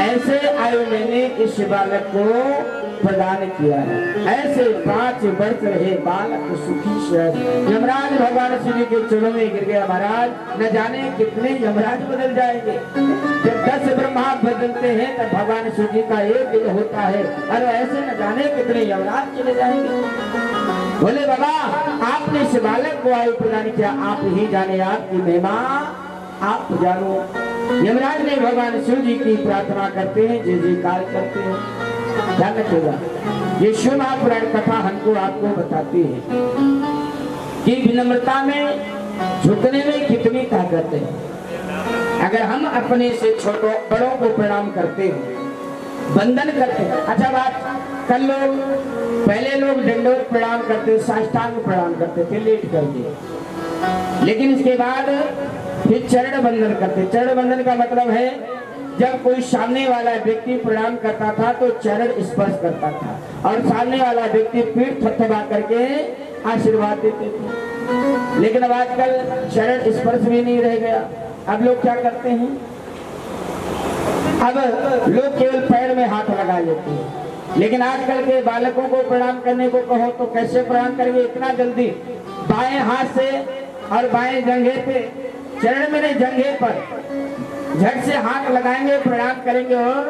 ऐसे आयु मैंने इस बालक को प्रदान किया है, ऐसे 5 वर्ष रहे बालक सुखी सहस्त्र। यमराज भगवान शिव जी के चरणों में गिर गया, महाराज न जाने कितने यमराज बदल जाएंगे। जब 10 ब्रह्मा बदलते हैं तब भगवान शिव जी का 1 दिन होता है और ऐसे न जाने कितने यमराज चले जाएंगे। बोले बाबा आपने इस बालक को आयु प्रदान किया, आप ही जाने आपकी महिमा आप जानो। यमराज ने भगवान शिव जी की प्रार्थना करते हैं, जय जयकार करते हैं। ध्यान रखिएगा, ये शिव महापुराण कथा हमको आपको बताती है कि विनम्रता में झुकने में कितनी ताकत है। अगर हम अपने से छोटों बड़ों को प्रणाम करते हैं, वंदन करते हैं। अच्छा बात, कल लोग पहले लोग दंडवत प्रणाम करते, साष्टांग प्रणाम करते थे लेट करके, लेकिन इसके बाद फिर चरण वंदन करते। चरण वंदन का मतलब है जब कोई सामने वाला व्यक्ति प्रणाम करता था तो चरण स्पर्श करता था, और सामने वाला व्यक्ति पीठ थपथपा करके आशीर्वाद देते थे। लेकिन अब आजकल चरण स्पर्श भी नहीं रह गया। अब लोग क्या करते हैं, अब लोग केवल पैर में हाथ लगा लेते हैं। लेकिन आजकल के बालकों को प्रणाम करने को कहो तो कैसे प्रणाम करेंगे इतना जल्दी? बाएं हाथ से और बाएं जंघे पे, चरण में नहीं जंघे पर झट से हाथ लगाएंगे, प्रणाम करेंगे और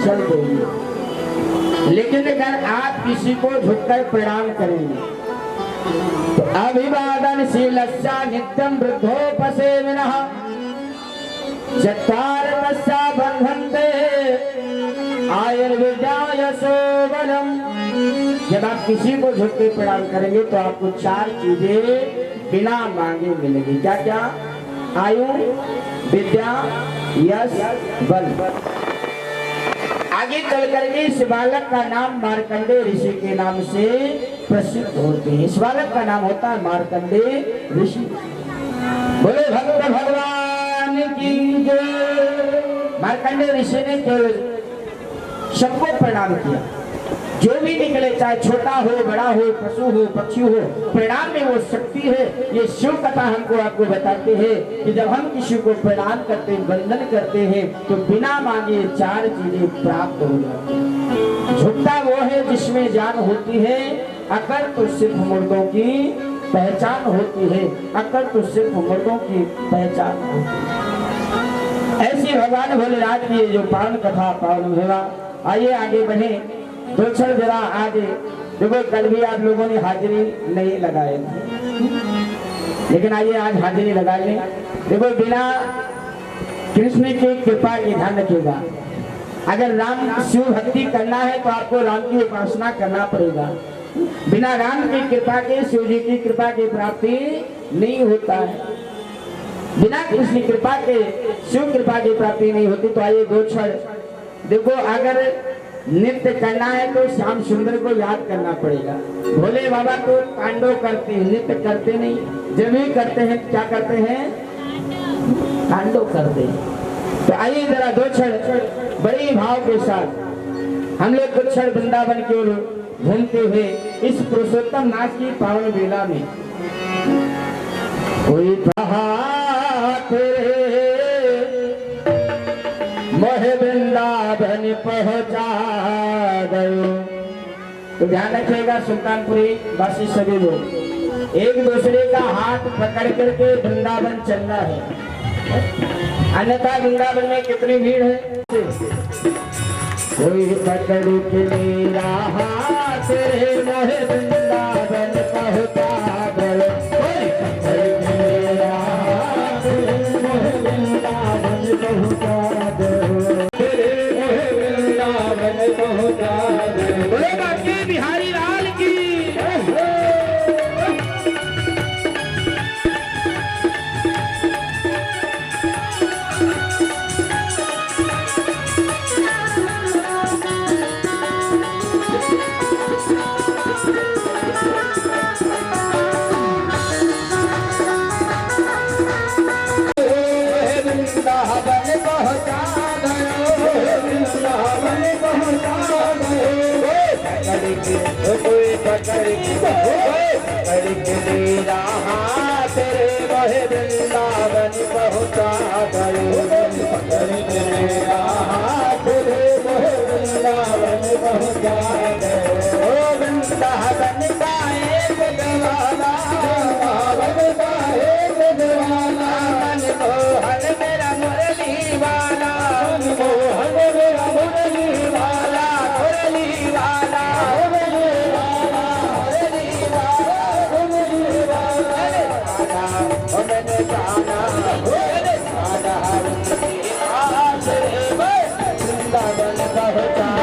चल देंगे। लेकिन अगर आप किसी को झुककर प्रणाम करेंगे तो अभिवादनशीलस्य नित्यं वृद्धोपसेविनः चत्वारतस्या बन्धन्ते आयुर्विद्यायसो बलम्। जब आप किसी को झुक के प्रणाम करेंगे तो आपको 4 चीजें बिना मांगे मिलेगी। क्या क्या? आयु, विद्या, यश, बल। आगे चल करके इस बालक का नाम मार्कंडेय ऋषि के नाम से प्रसिद्ध होते हैं। इस बालक का नाम होता है मार्कंडेय ऋषि। बोले भक्त भगवान की जय। मार्कंडेय ऋषि ने केवल सबको प्रणाम किया, जो भी निकले, चाहे छोटा हो, बड़ा हो, पशु हो, पक्षी हो, प्रणाम में वो शक्ति है। ये शिव कथा हमको आपको बताते हैं कि जब हम किसी को प्रणाम करते हैं, वंदन करते हैं तो बिना मांगे 4 चीजें प्राप्त हो जाती हैं। झुकता वो है जिसमें जान होती है, अकड़ तो सिर्फ मुर्दों की पहचान होती है, अकड़ तो सिर्फ मुर्दों की पहचान होती है। ऐसी भगवान भोलेनाथ की जो पावन कथा पावन भेवा। आइए आगे बढ़े, दो क्षण जरा आगे देखो। कल भी आप लोगों ने हाजिरी नहीं लगाए थे, लेकिन आइए आज हाजिरी लगा लें। देखो, बिना कृष्ण की कृपा की ध्यान रखिएगा। अगर राम शिव भक्ति करना है तो आपको राम की उपासना करना पड़ेगा। बिना राम की कृपा के, शिव जी की कृपा की प्राप्ति नहीं होता है। बिना कृष्ण कृपा के शिव कृपा की प्राप्ति नहीं होती। तो आइए 2 क्षण देखो, अगर नृत्य करना है तो श्याम सुंदर को याद करना पड़ेगा। भोले बाबा तो तांडव करते हैं, नृत्य करते नहीं। जब भी करते हैं क्या करते हैं? तांडव करते हैं। तो आइए जरा 2 क्षण बड़े भाव के साथ हम लोग कुछ क्षण वृंदावन की ओर घूमते हुए इस पुरुषोत्तम नाथ की पावन बेला में कोई मोह वृंदावन पहुंचा गयो। तो ध्यान रखिएगा, सुल्तानपुरी वासी सभी लोग एक दूसरे का हाथ पकड़ करके वृंदावन चलना है, अन्यथा वृंदावन में कितनी भीड़ है। कोई पकड़ के मेरा हाथ मोह वृंदावन पहुंचा गयो। कोई पकड़ के मेरा हाथ मोह वृंदावन पहुंचा बिहारी लाल की। कोई पकड़ के मेरा हाथ मोह वृंदावन पहुंचा गयो। पकड़ के मेरा हाथ मोह वृंदावन पहुंचा गयो। वृंदावन का एक दीवाना, वृंदावन का एक दीवाना, मनमोहन मेरा मुरली वाला, मनमोहन मेरा मुरली वाला, मुरली वाला, मुरली वाला, मुरली Thank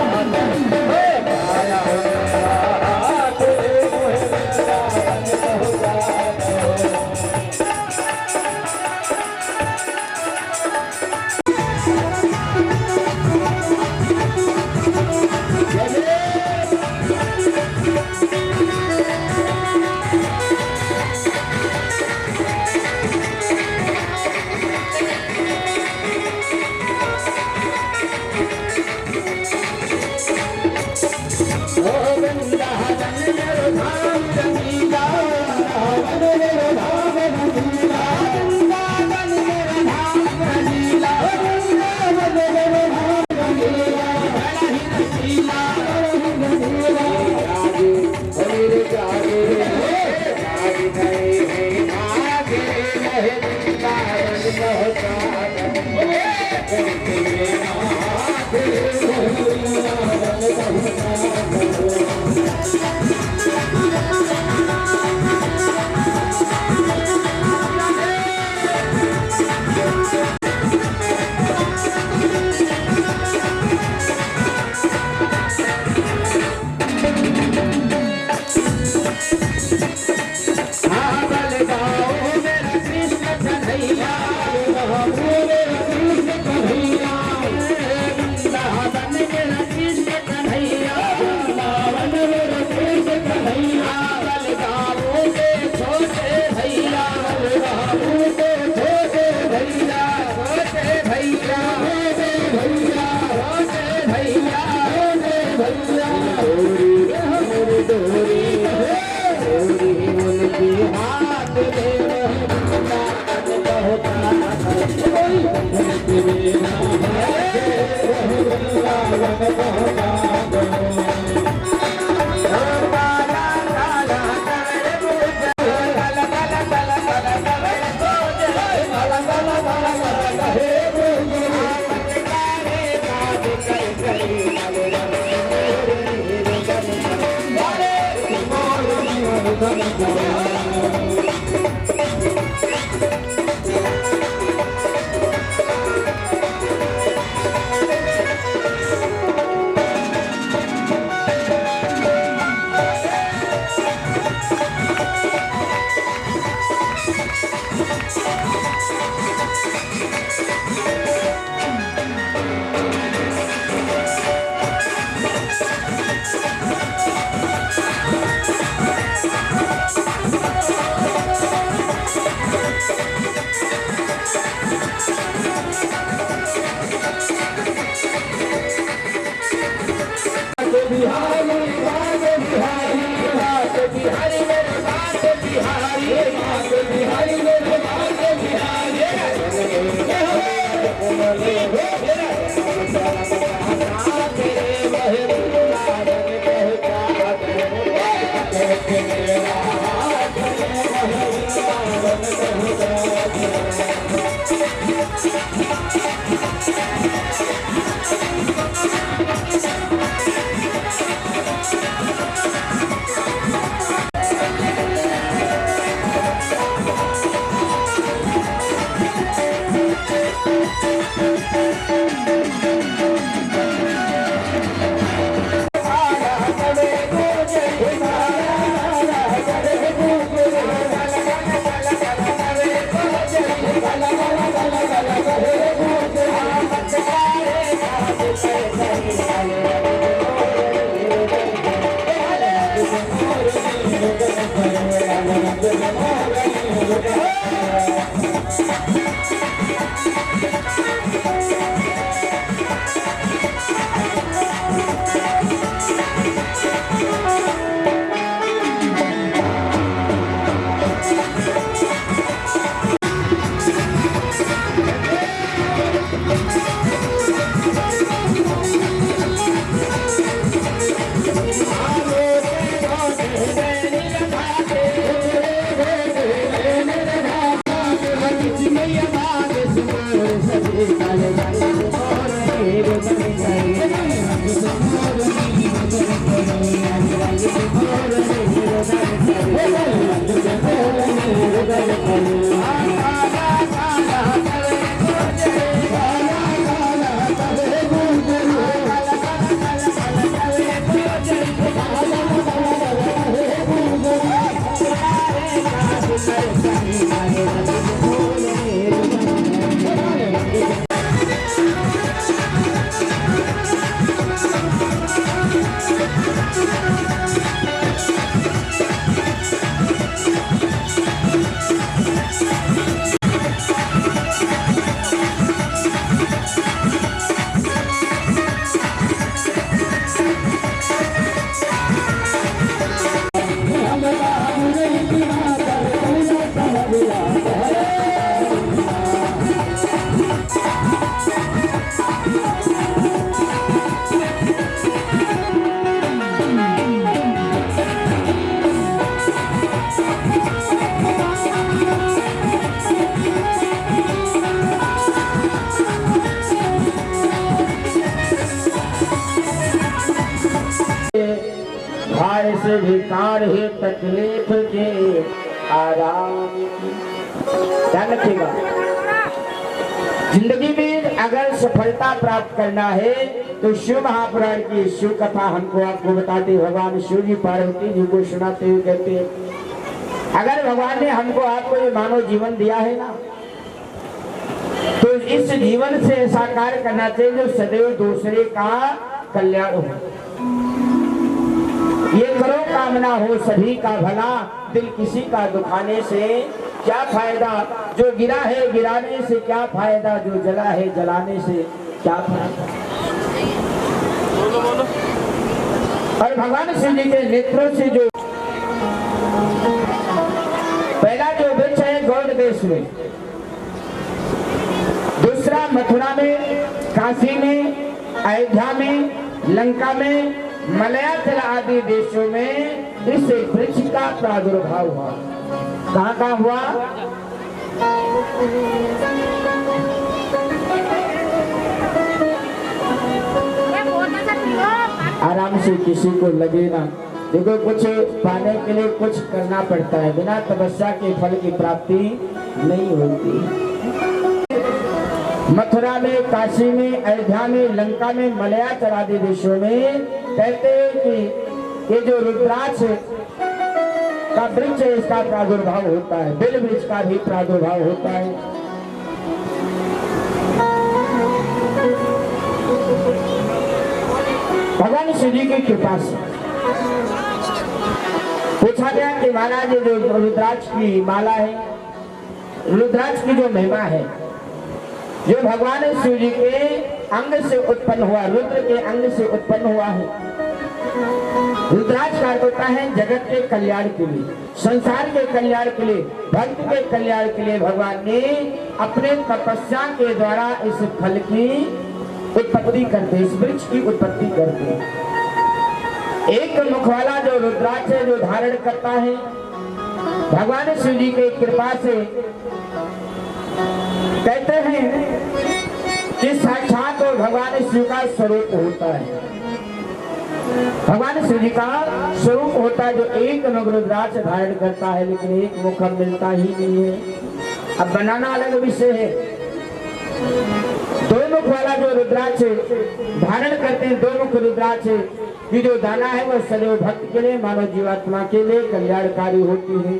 भाई से भिकार है तकलीफ के आराम की। ध्यान रखिएगा, जिंदगी में अगर सफलता प्राप्त करना है तो शिव महापुराण की शिव कथा हमको आपको बताते भगवान शिव जी पार्वती जी को सुनाते हुए कहते हैं, अगर भगवान ने हमको आपको ये मानव जीवन दिया है ना, तो इस जीवन से ऐसा कार्य करना चाहिए जो सदैव दूसरे का कल्याण हो। ये करो कामना हो सभी का भला, दिल किसी का दुखाने से क्या फायदा, जो गिरा है गिराने से क्या फायदा, जो जला है जलाने से क्या फायदा। और भगवान शिव जी के नेत्रों से जो पहला जो वृक्ष है गौड़ देश में, दूसरा मथुरा में, काशी में, अयोध्या में, लंका में, मलयाचल आदि देशों में इस वृक्ष का प्रादुर्भाव हुआ। कहाँ कहाँ हुआ? आराम से, किसी को लगे ना। देखो, कुछ पाने के लिए कुछ करना पड़ता है, बिना तपस्या के फल की प्राप्ति नहीं होती। मथुरा में, काशी में, अयोध्या में, लंका में, मलयाचल आदि देशों में कहते हैं कि ये जो रुद्राक्ष का वृक्ष है इसका प्रादुर्भाव होता है, बेल वृक्ष का भी प्रादुर्भाव होता है। भगवान शिव जी की कृपा से पूछा गया कि महाराज जो रुद्राक्ष की माला है, रुद्राक्ष की जो महिमा है, जो भगवान शिव जी के अंग से उत्पन्न हुआ, रुद्र के अंग से उत्पन्न हुआ है। रुद्राक्ष का अर्थ होता है जगत के कल्याण के लिए, संसार के कल्याण के लिए, भक्त के कल्याण के लिए भगवान ने अपने तपस्या के द्वारा इस फल की उत्पत्ति करते, इस वृक्ष की उत्पत्ति करते। एक मुख वाला जो रुद्राक्ष है, जो धारण करता है, भगवान शिव जी की कृपा से कहते हैं कि साक्षात और भगवान शिव का स्वरूप होता है। भगवान शिव जी का स्वरूप होता है जो एक मुख रुद्राक्ष धारण करता है, लेकिन एक मुख अब मिलता ही नहीं है। अब बनाना अलग विषय है। दो मुख वाला जो रुद्राक्ष धारण करते हैं, दो मुख रुद्राक्ष की जो दाना है वह सदैव भक्त के लिए, मानव जीवात्मा के लिए कल्याणकारी होती है।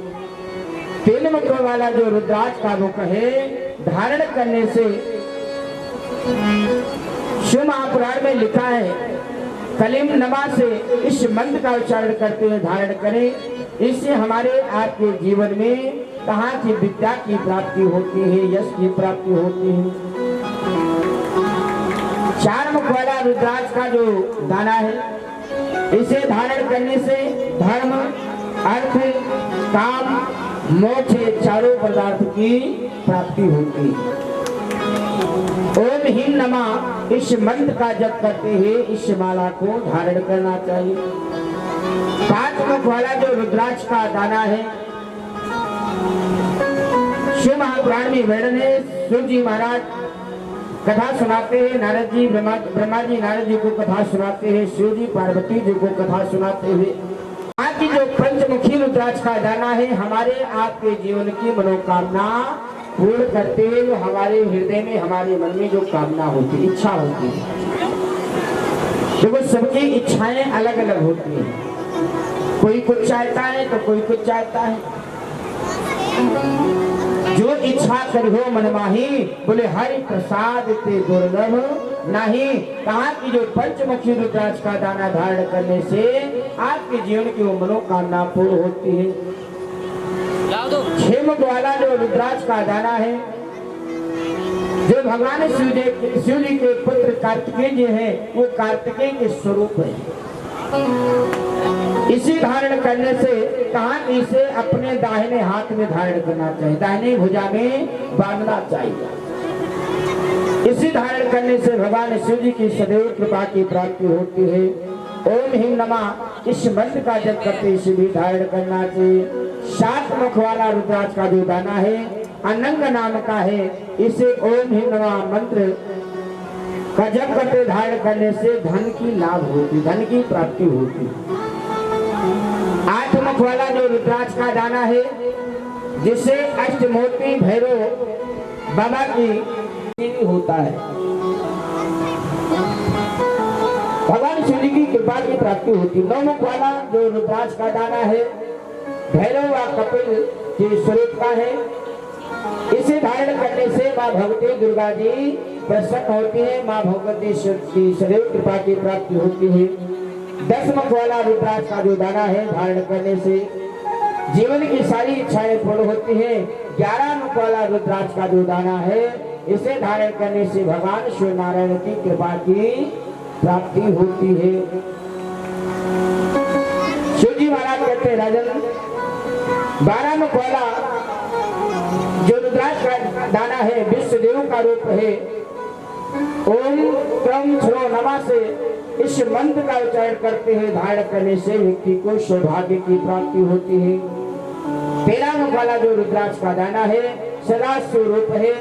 तीन मुख वाला जो रुद्राक्ष का मुख है, धारण करने से शिव महापुराण में लिखा है, कलिम नमा से इस मंत्र का उच्चारण करते हुए धारण करें। इससे हमारे आपके जीवन में कहाँ की विद्या की प्राप्ति होती है, यश की प्राप्ति होती है। चार मुख वाला रुद्राक्ष का जो दाना है, इसे धारण करने से धर्म, अर्थ, काम, मोक्ष चारों पदार्थ की प्राप्ति होती है। ओम ह्रीं नमः इस मंत्र का जप करते हुए इस माला को धारण करना चाहिए। पांच मुख वाला जो रुद्राक्ष का दाना है, शिव महापुराण में वर्णन है। शिव जी महाराज कथा सुनाते हैं, नारद जी ब्रह्मा जी नारद जी को कथा सुनाते हैं, शिव जी पार्वती जी को कथा सुनाते हुए आज की जो पंचमुखी रुद्राक्ष का दाना है, हमारे आपके जीवन की मनोकामना पूर्ण करते हुए जो हमारे हृदय में, हमारे मन में जो कामना होती, इच्छा होती है, देखो सबकी इच्छाएं अलग अलग होती हैं। कोई कुछ चाहता है तो कोई कुछ चाहता है। जो इच्छा करियो मन माही, बोले हरि प्रसाद ते दुर्लभ नहीं। कहा कि जो पंचमुखी रुद्राक्ष का दाना धारण करने से आपके जीवन की वो मनोकामना पूर्ण होती है। छह मुख वाला जो रुद्राक्ष का दाना है, जो भगवान शिव जी के पुत्र कार्तिकेय जी हैं, वो कार्तिकेय के स्वरूप है। इसी धारण करने से कहा इसे अपने दाहिने हाथ में धारण करना चाहिए, दाहिने भुजा में बांधना चाहिए। इसी धारण करने से भगवान शिव जी की सदैव कृपा की प्राप्ति होती है। ओम ह्रीं नमः इस मंत्र का जप करते इसे भी धारण करना चाहिए। सात मुख वाला रुद्राक्ष का जो दाना है, अनंग नाम का है, इसे ओम ह्रीं नमः मंत्र का जप करते धारण करने से धन की लाभ होती, धन की प्राप्ति होती। 8 मुख वाला जो रुद्राक्ष का दाना है, जिससे अष्टमूर्ति भैरव बाबा की होता है, भगवान शिव जी की कृपा की प्राप्ति होती। 9 मुख वाला जो रुद्राक्ष का दाना है, भैरव व कपिल के स्वरूप का है। इसे धारण करने से माँ भगवती दुर्गा जी प्रसन्न होती है, माँ भगवती की सदैव कृपा की प्राप्ति होती है। 10 मुख वाला रुद्राक्ष का जो दाना है, धारण करने से जीवन की सारी इच्छाएं पूर्ण होती हैं। 11 मुख वाला रुद्राक्ष का जो दाना है, इसे धारण करने से भगवान शिव नारायण की कृपा की प्राप्ति होती है। शिव जी महाराज कहते हैं, राजन 12 मुख वाला जो रुद्राक्ष का दाना है, विश्वदेव का रूप है। ओम क्रम छो नमः से इस मंत्र का उच्चारण करते हैं, धारण करने से व्यक्ति को सौभाग्य की प्राप्ति होती है। 13 मुख वाला जो रुद्राक्ष का दाना है, सदा स्वरूप है,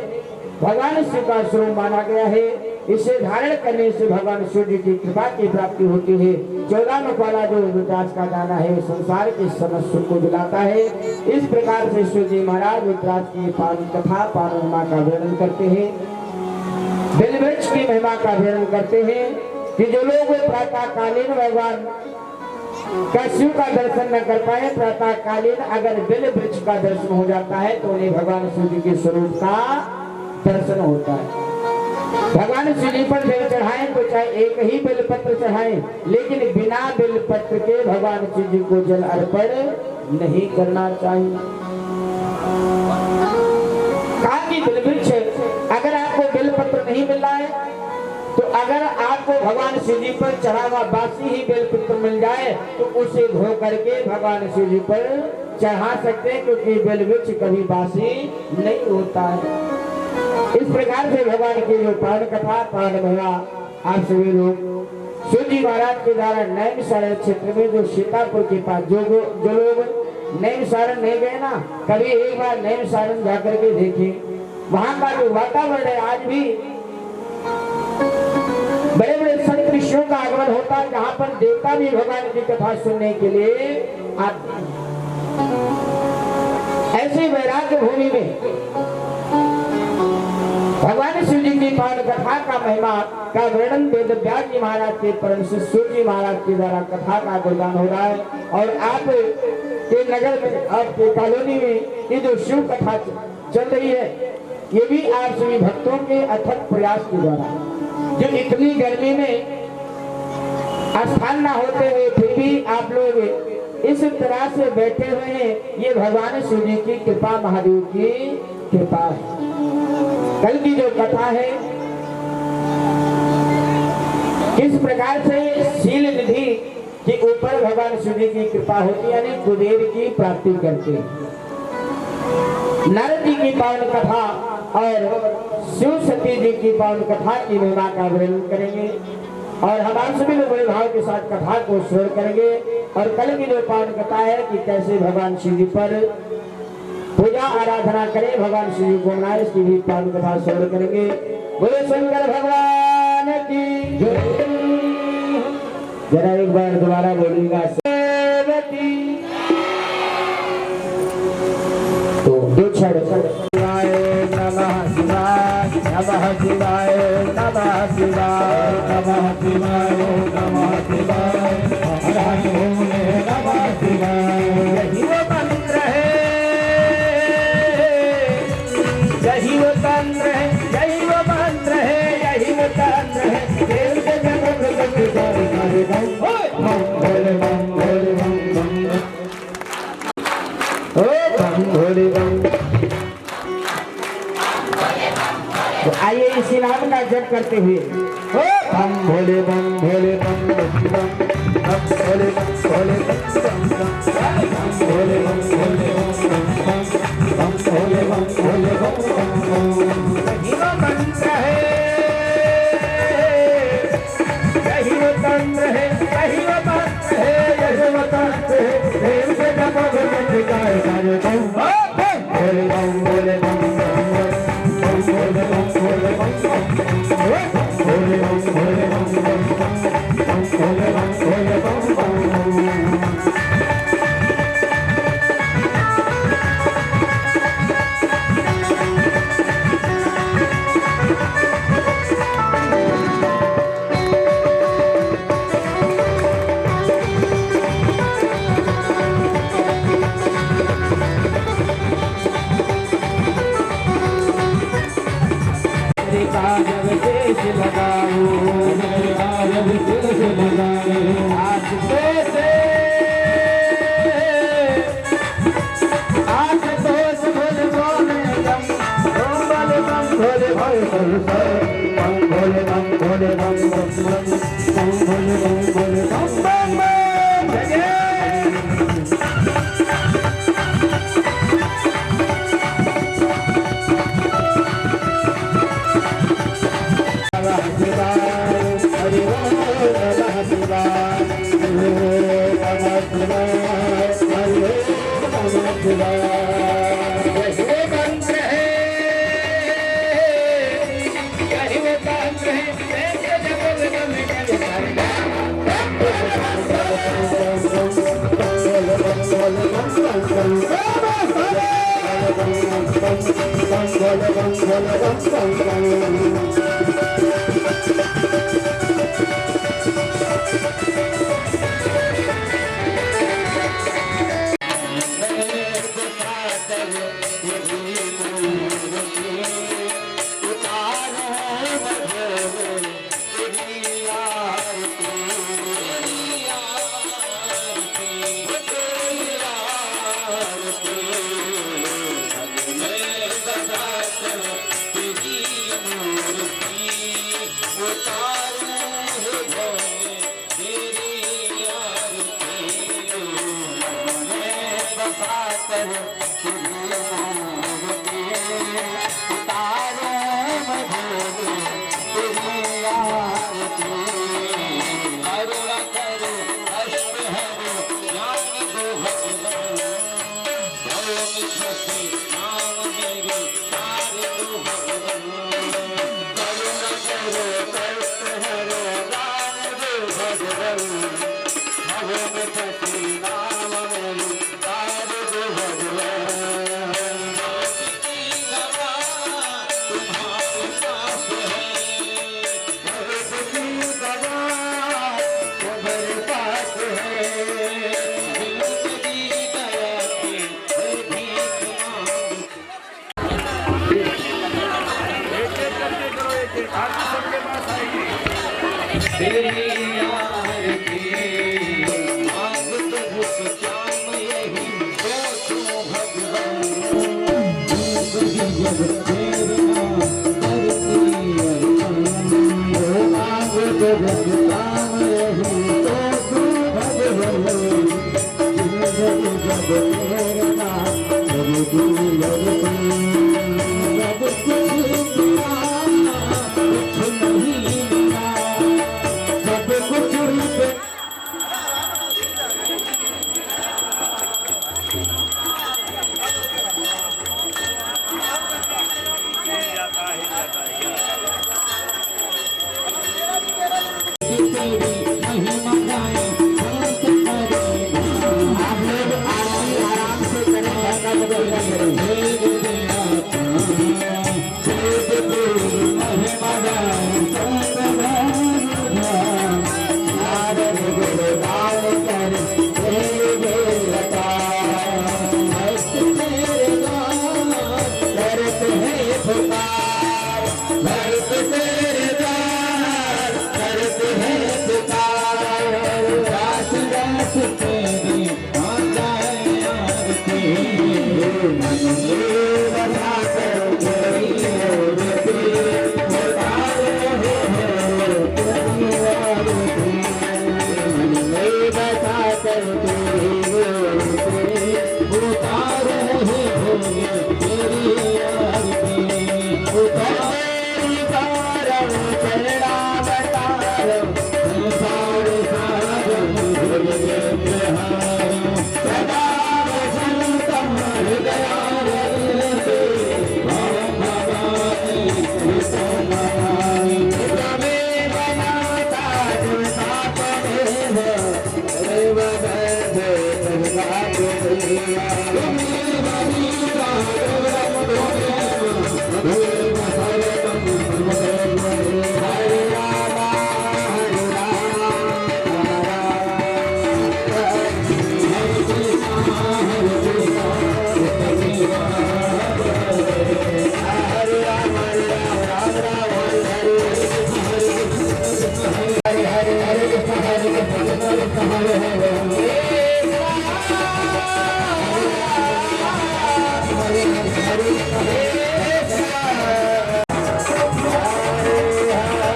भगवान शिव का स्वरूप माना गया है। इसे धारण करने से भगवान शिव जी की कृपा की प्राप्ति होती है। 14 मुख वाला जो रुद्राक्ष का दाना है, संसार के समस्त सुख को दिलाता है। इस प्रकार से शिव जी महाराज रुद्राक्ष की कथा पारणमा का वर्णन करते हैं, बेलवृक्ष की महिमा का वर्णन करते हैं कि जो लोग प्रातः कालीन भगवान का शिव का दर्शन न कर पाए, प्रातः कालीन अगर बेल वृक्ष का दर्शन हो जाता है तो उन्हें भगवान शिव जी के स्वरूप का दर्शन होता है। भगवान शिव जी पर जल चढ़ाएं तो चाहे एक ही बेलपत्र चढ़ाएं, लेकिन बिना बेलपत्र के भगवान शिव जी को जल अर्पण नहीं करना चाहिए। कहा कि बेलवृक्ष, अगर आपको बेलपत्र नहीं मिल रहा है तो अगर आपको भगवान शिव जी पर चढ़ा हुआ बासी ही बेलपत्र मिल जाए तो उसे धो करके भगवान शिव जी पर चढ़ा सकते हैं, क्योंकि बेलवृक्ष कभी बासी नहीं होता है। इस प्रकार से भगवान की जो पावन कथा पावन महिमा आप सभी लोग शिव जी महाराज के द्वारा नैमिषारण्य क्षेत्र में जो सीतापुर के पास जो लोग नैमिषारण्य नहीं गए ना, कभी एक बार नैमिषारण्य जाकर के देखें। वहां का जो वातावरण है, आज भी बड़े बड़े संत ऋषियों का आगमन होता है, जहाँ पर देवता भी भगवान की कथा सुनने के लिए आते हैं। ऐसी वैराग्य भूमि में भगवान शिव जी की पावन कथा का महिमा का वर्णन वेद व्यास जी महाराज के परम शिष्य शिव जी महाराज के द्वारा कथा का गुणगान हो रहा है। और आप के नगर में, आपके कॉलोनी में ये जो शिव कथा चल रही है, ये भी आप सभी भक्तों के अथक प्रयास के द्वारा, जो इतनी गर्मी में स्थान न होते हुए फिर भी आप लोग इस तरह से बैठे हुए हैं, ये भगवान शिव जी की कृपा, महादेव की कृपा है। कल की जो कथा है, किस प्रकार से शील निधि के ऊपर भगवान शिव जी की कृपा होती है, यानी कुबेर की प्राप्ति करते हैं। नारद जी की पावन कथा और शिव सती जी की पावन कथा की महिमा का वर्णन करेंगे और हमारे सभी लोग बड़े भाव के साथ कथा को श्रवण करेंगे। और कल की जो पावन कथा है कि कैसे भगवान शिव जी पर पूजा आराधना करें, भगवान शिव जी को मनाए, इसकी भी पावन कथा श्रवण करेंगे। बोले शंकर भगवान की जय। जरा एक बार दोबारा बोलिएगा, तो दो क्षण शिवाय नमः शिवाय नमः शिवाय नमः शिवाय नमः शिवाय नमः शिवाय नमः शिवाय। यही वो मंत्र है, यही वो तंत्र है, यही वो मंत्र है, यही वो तंत्र है। देव के जगत जगत सारे सारे बम भोले बम भोले बम ओ बम भोले बम। तो आइए इसी नाम का जप करते हुए ओ बम भोले बम भोले बम बम भोले बम भोले बम भोले बम भोले बम भोले बम भोले बम। यही वो मंत्र है, यही वो तंत्र है, यही वो मंत्र है, यही वो तंत्र है। देव के जगत जगत गाए सारे बम भोले बम भोले बम भोले बम भोले बम भोले बम।
शिवाय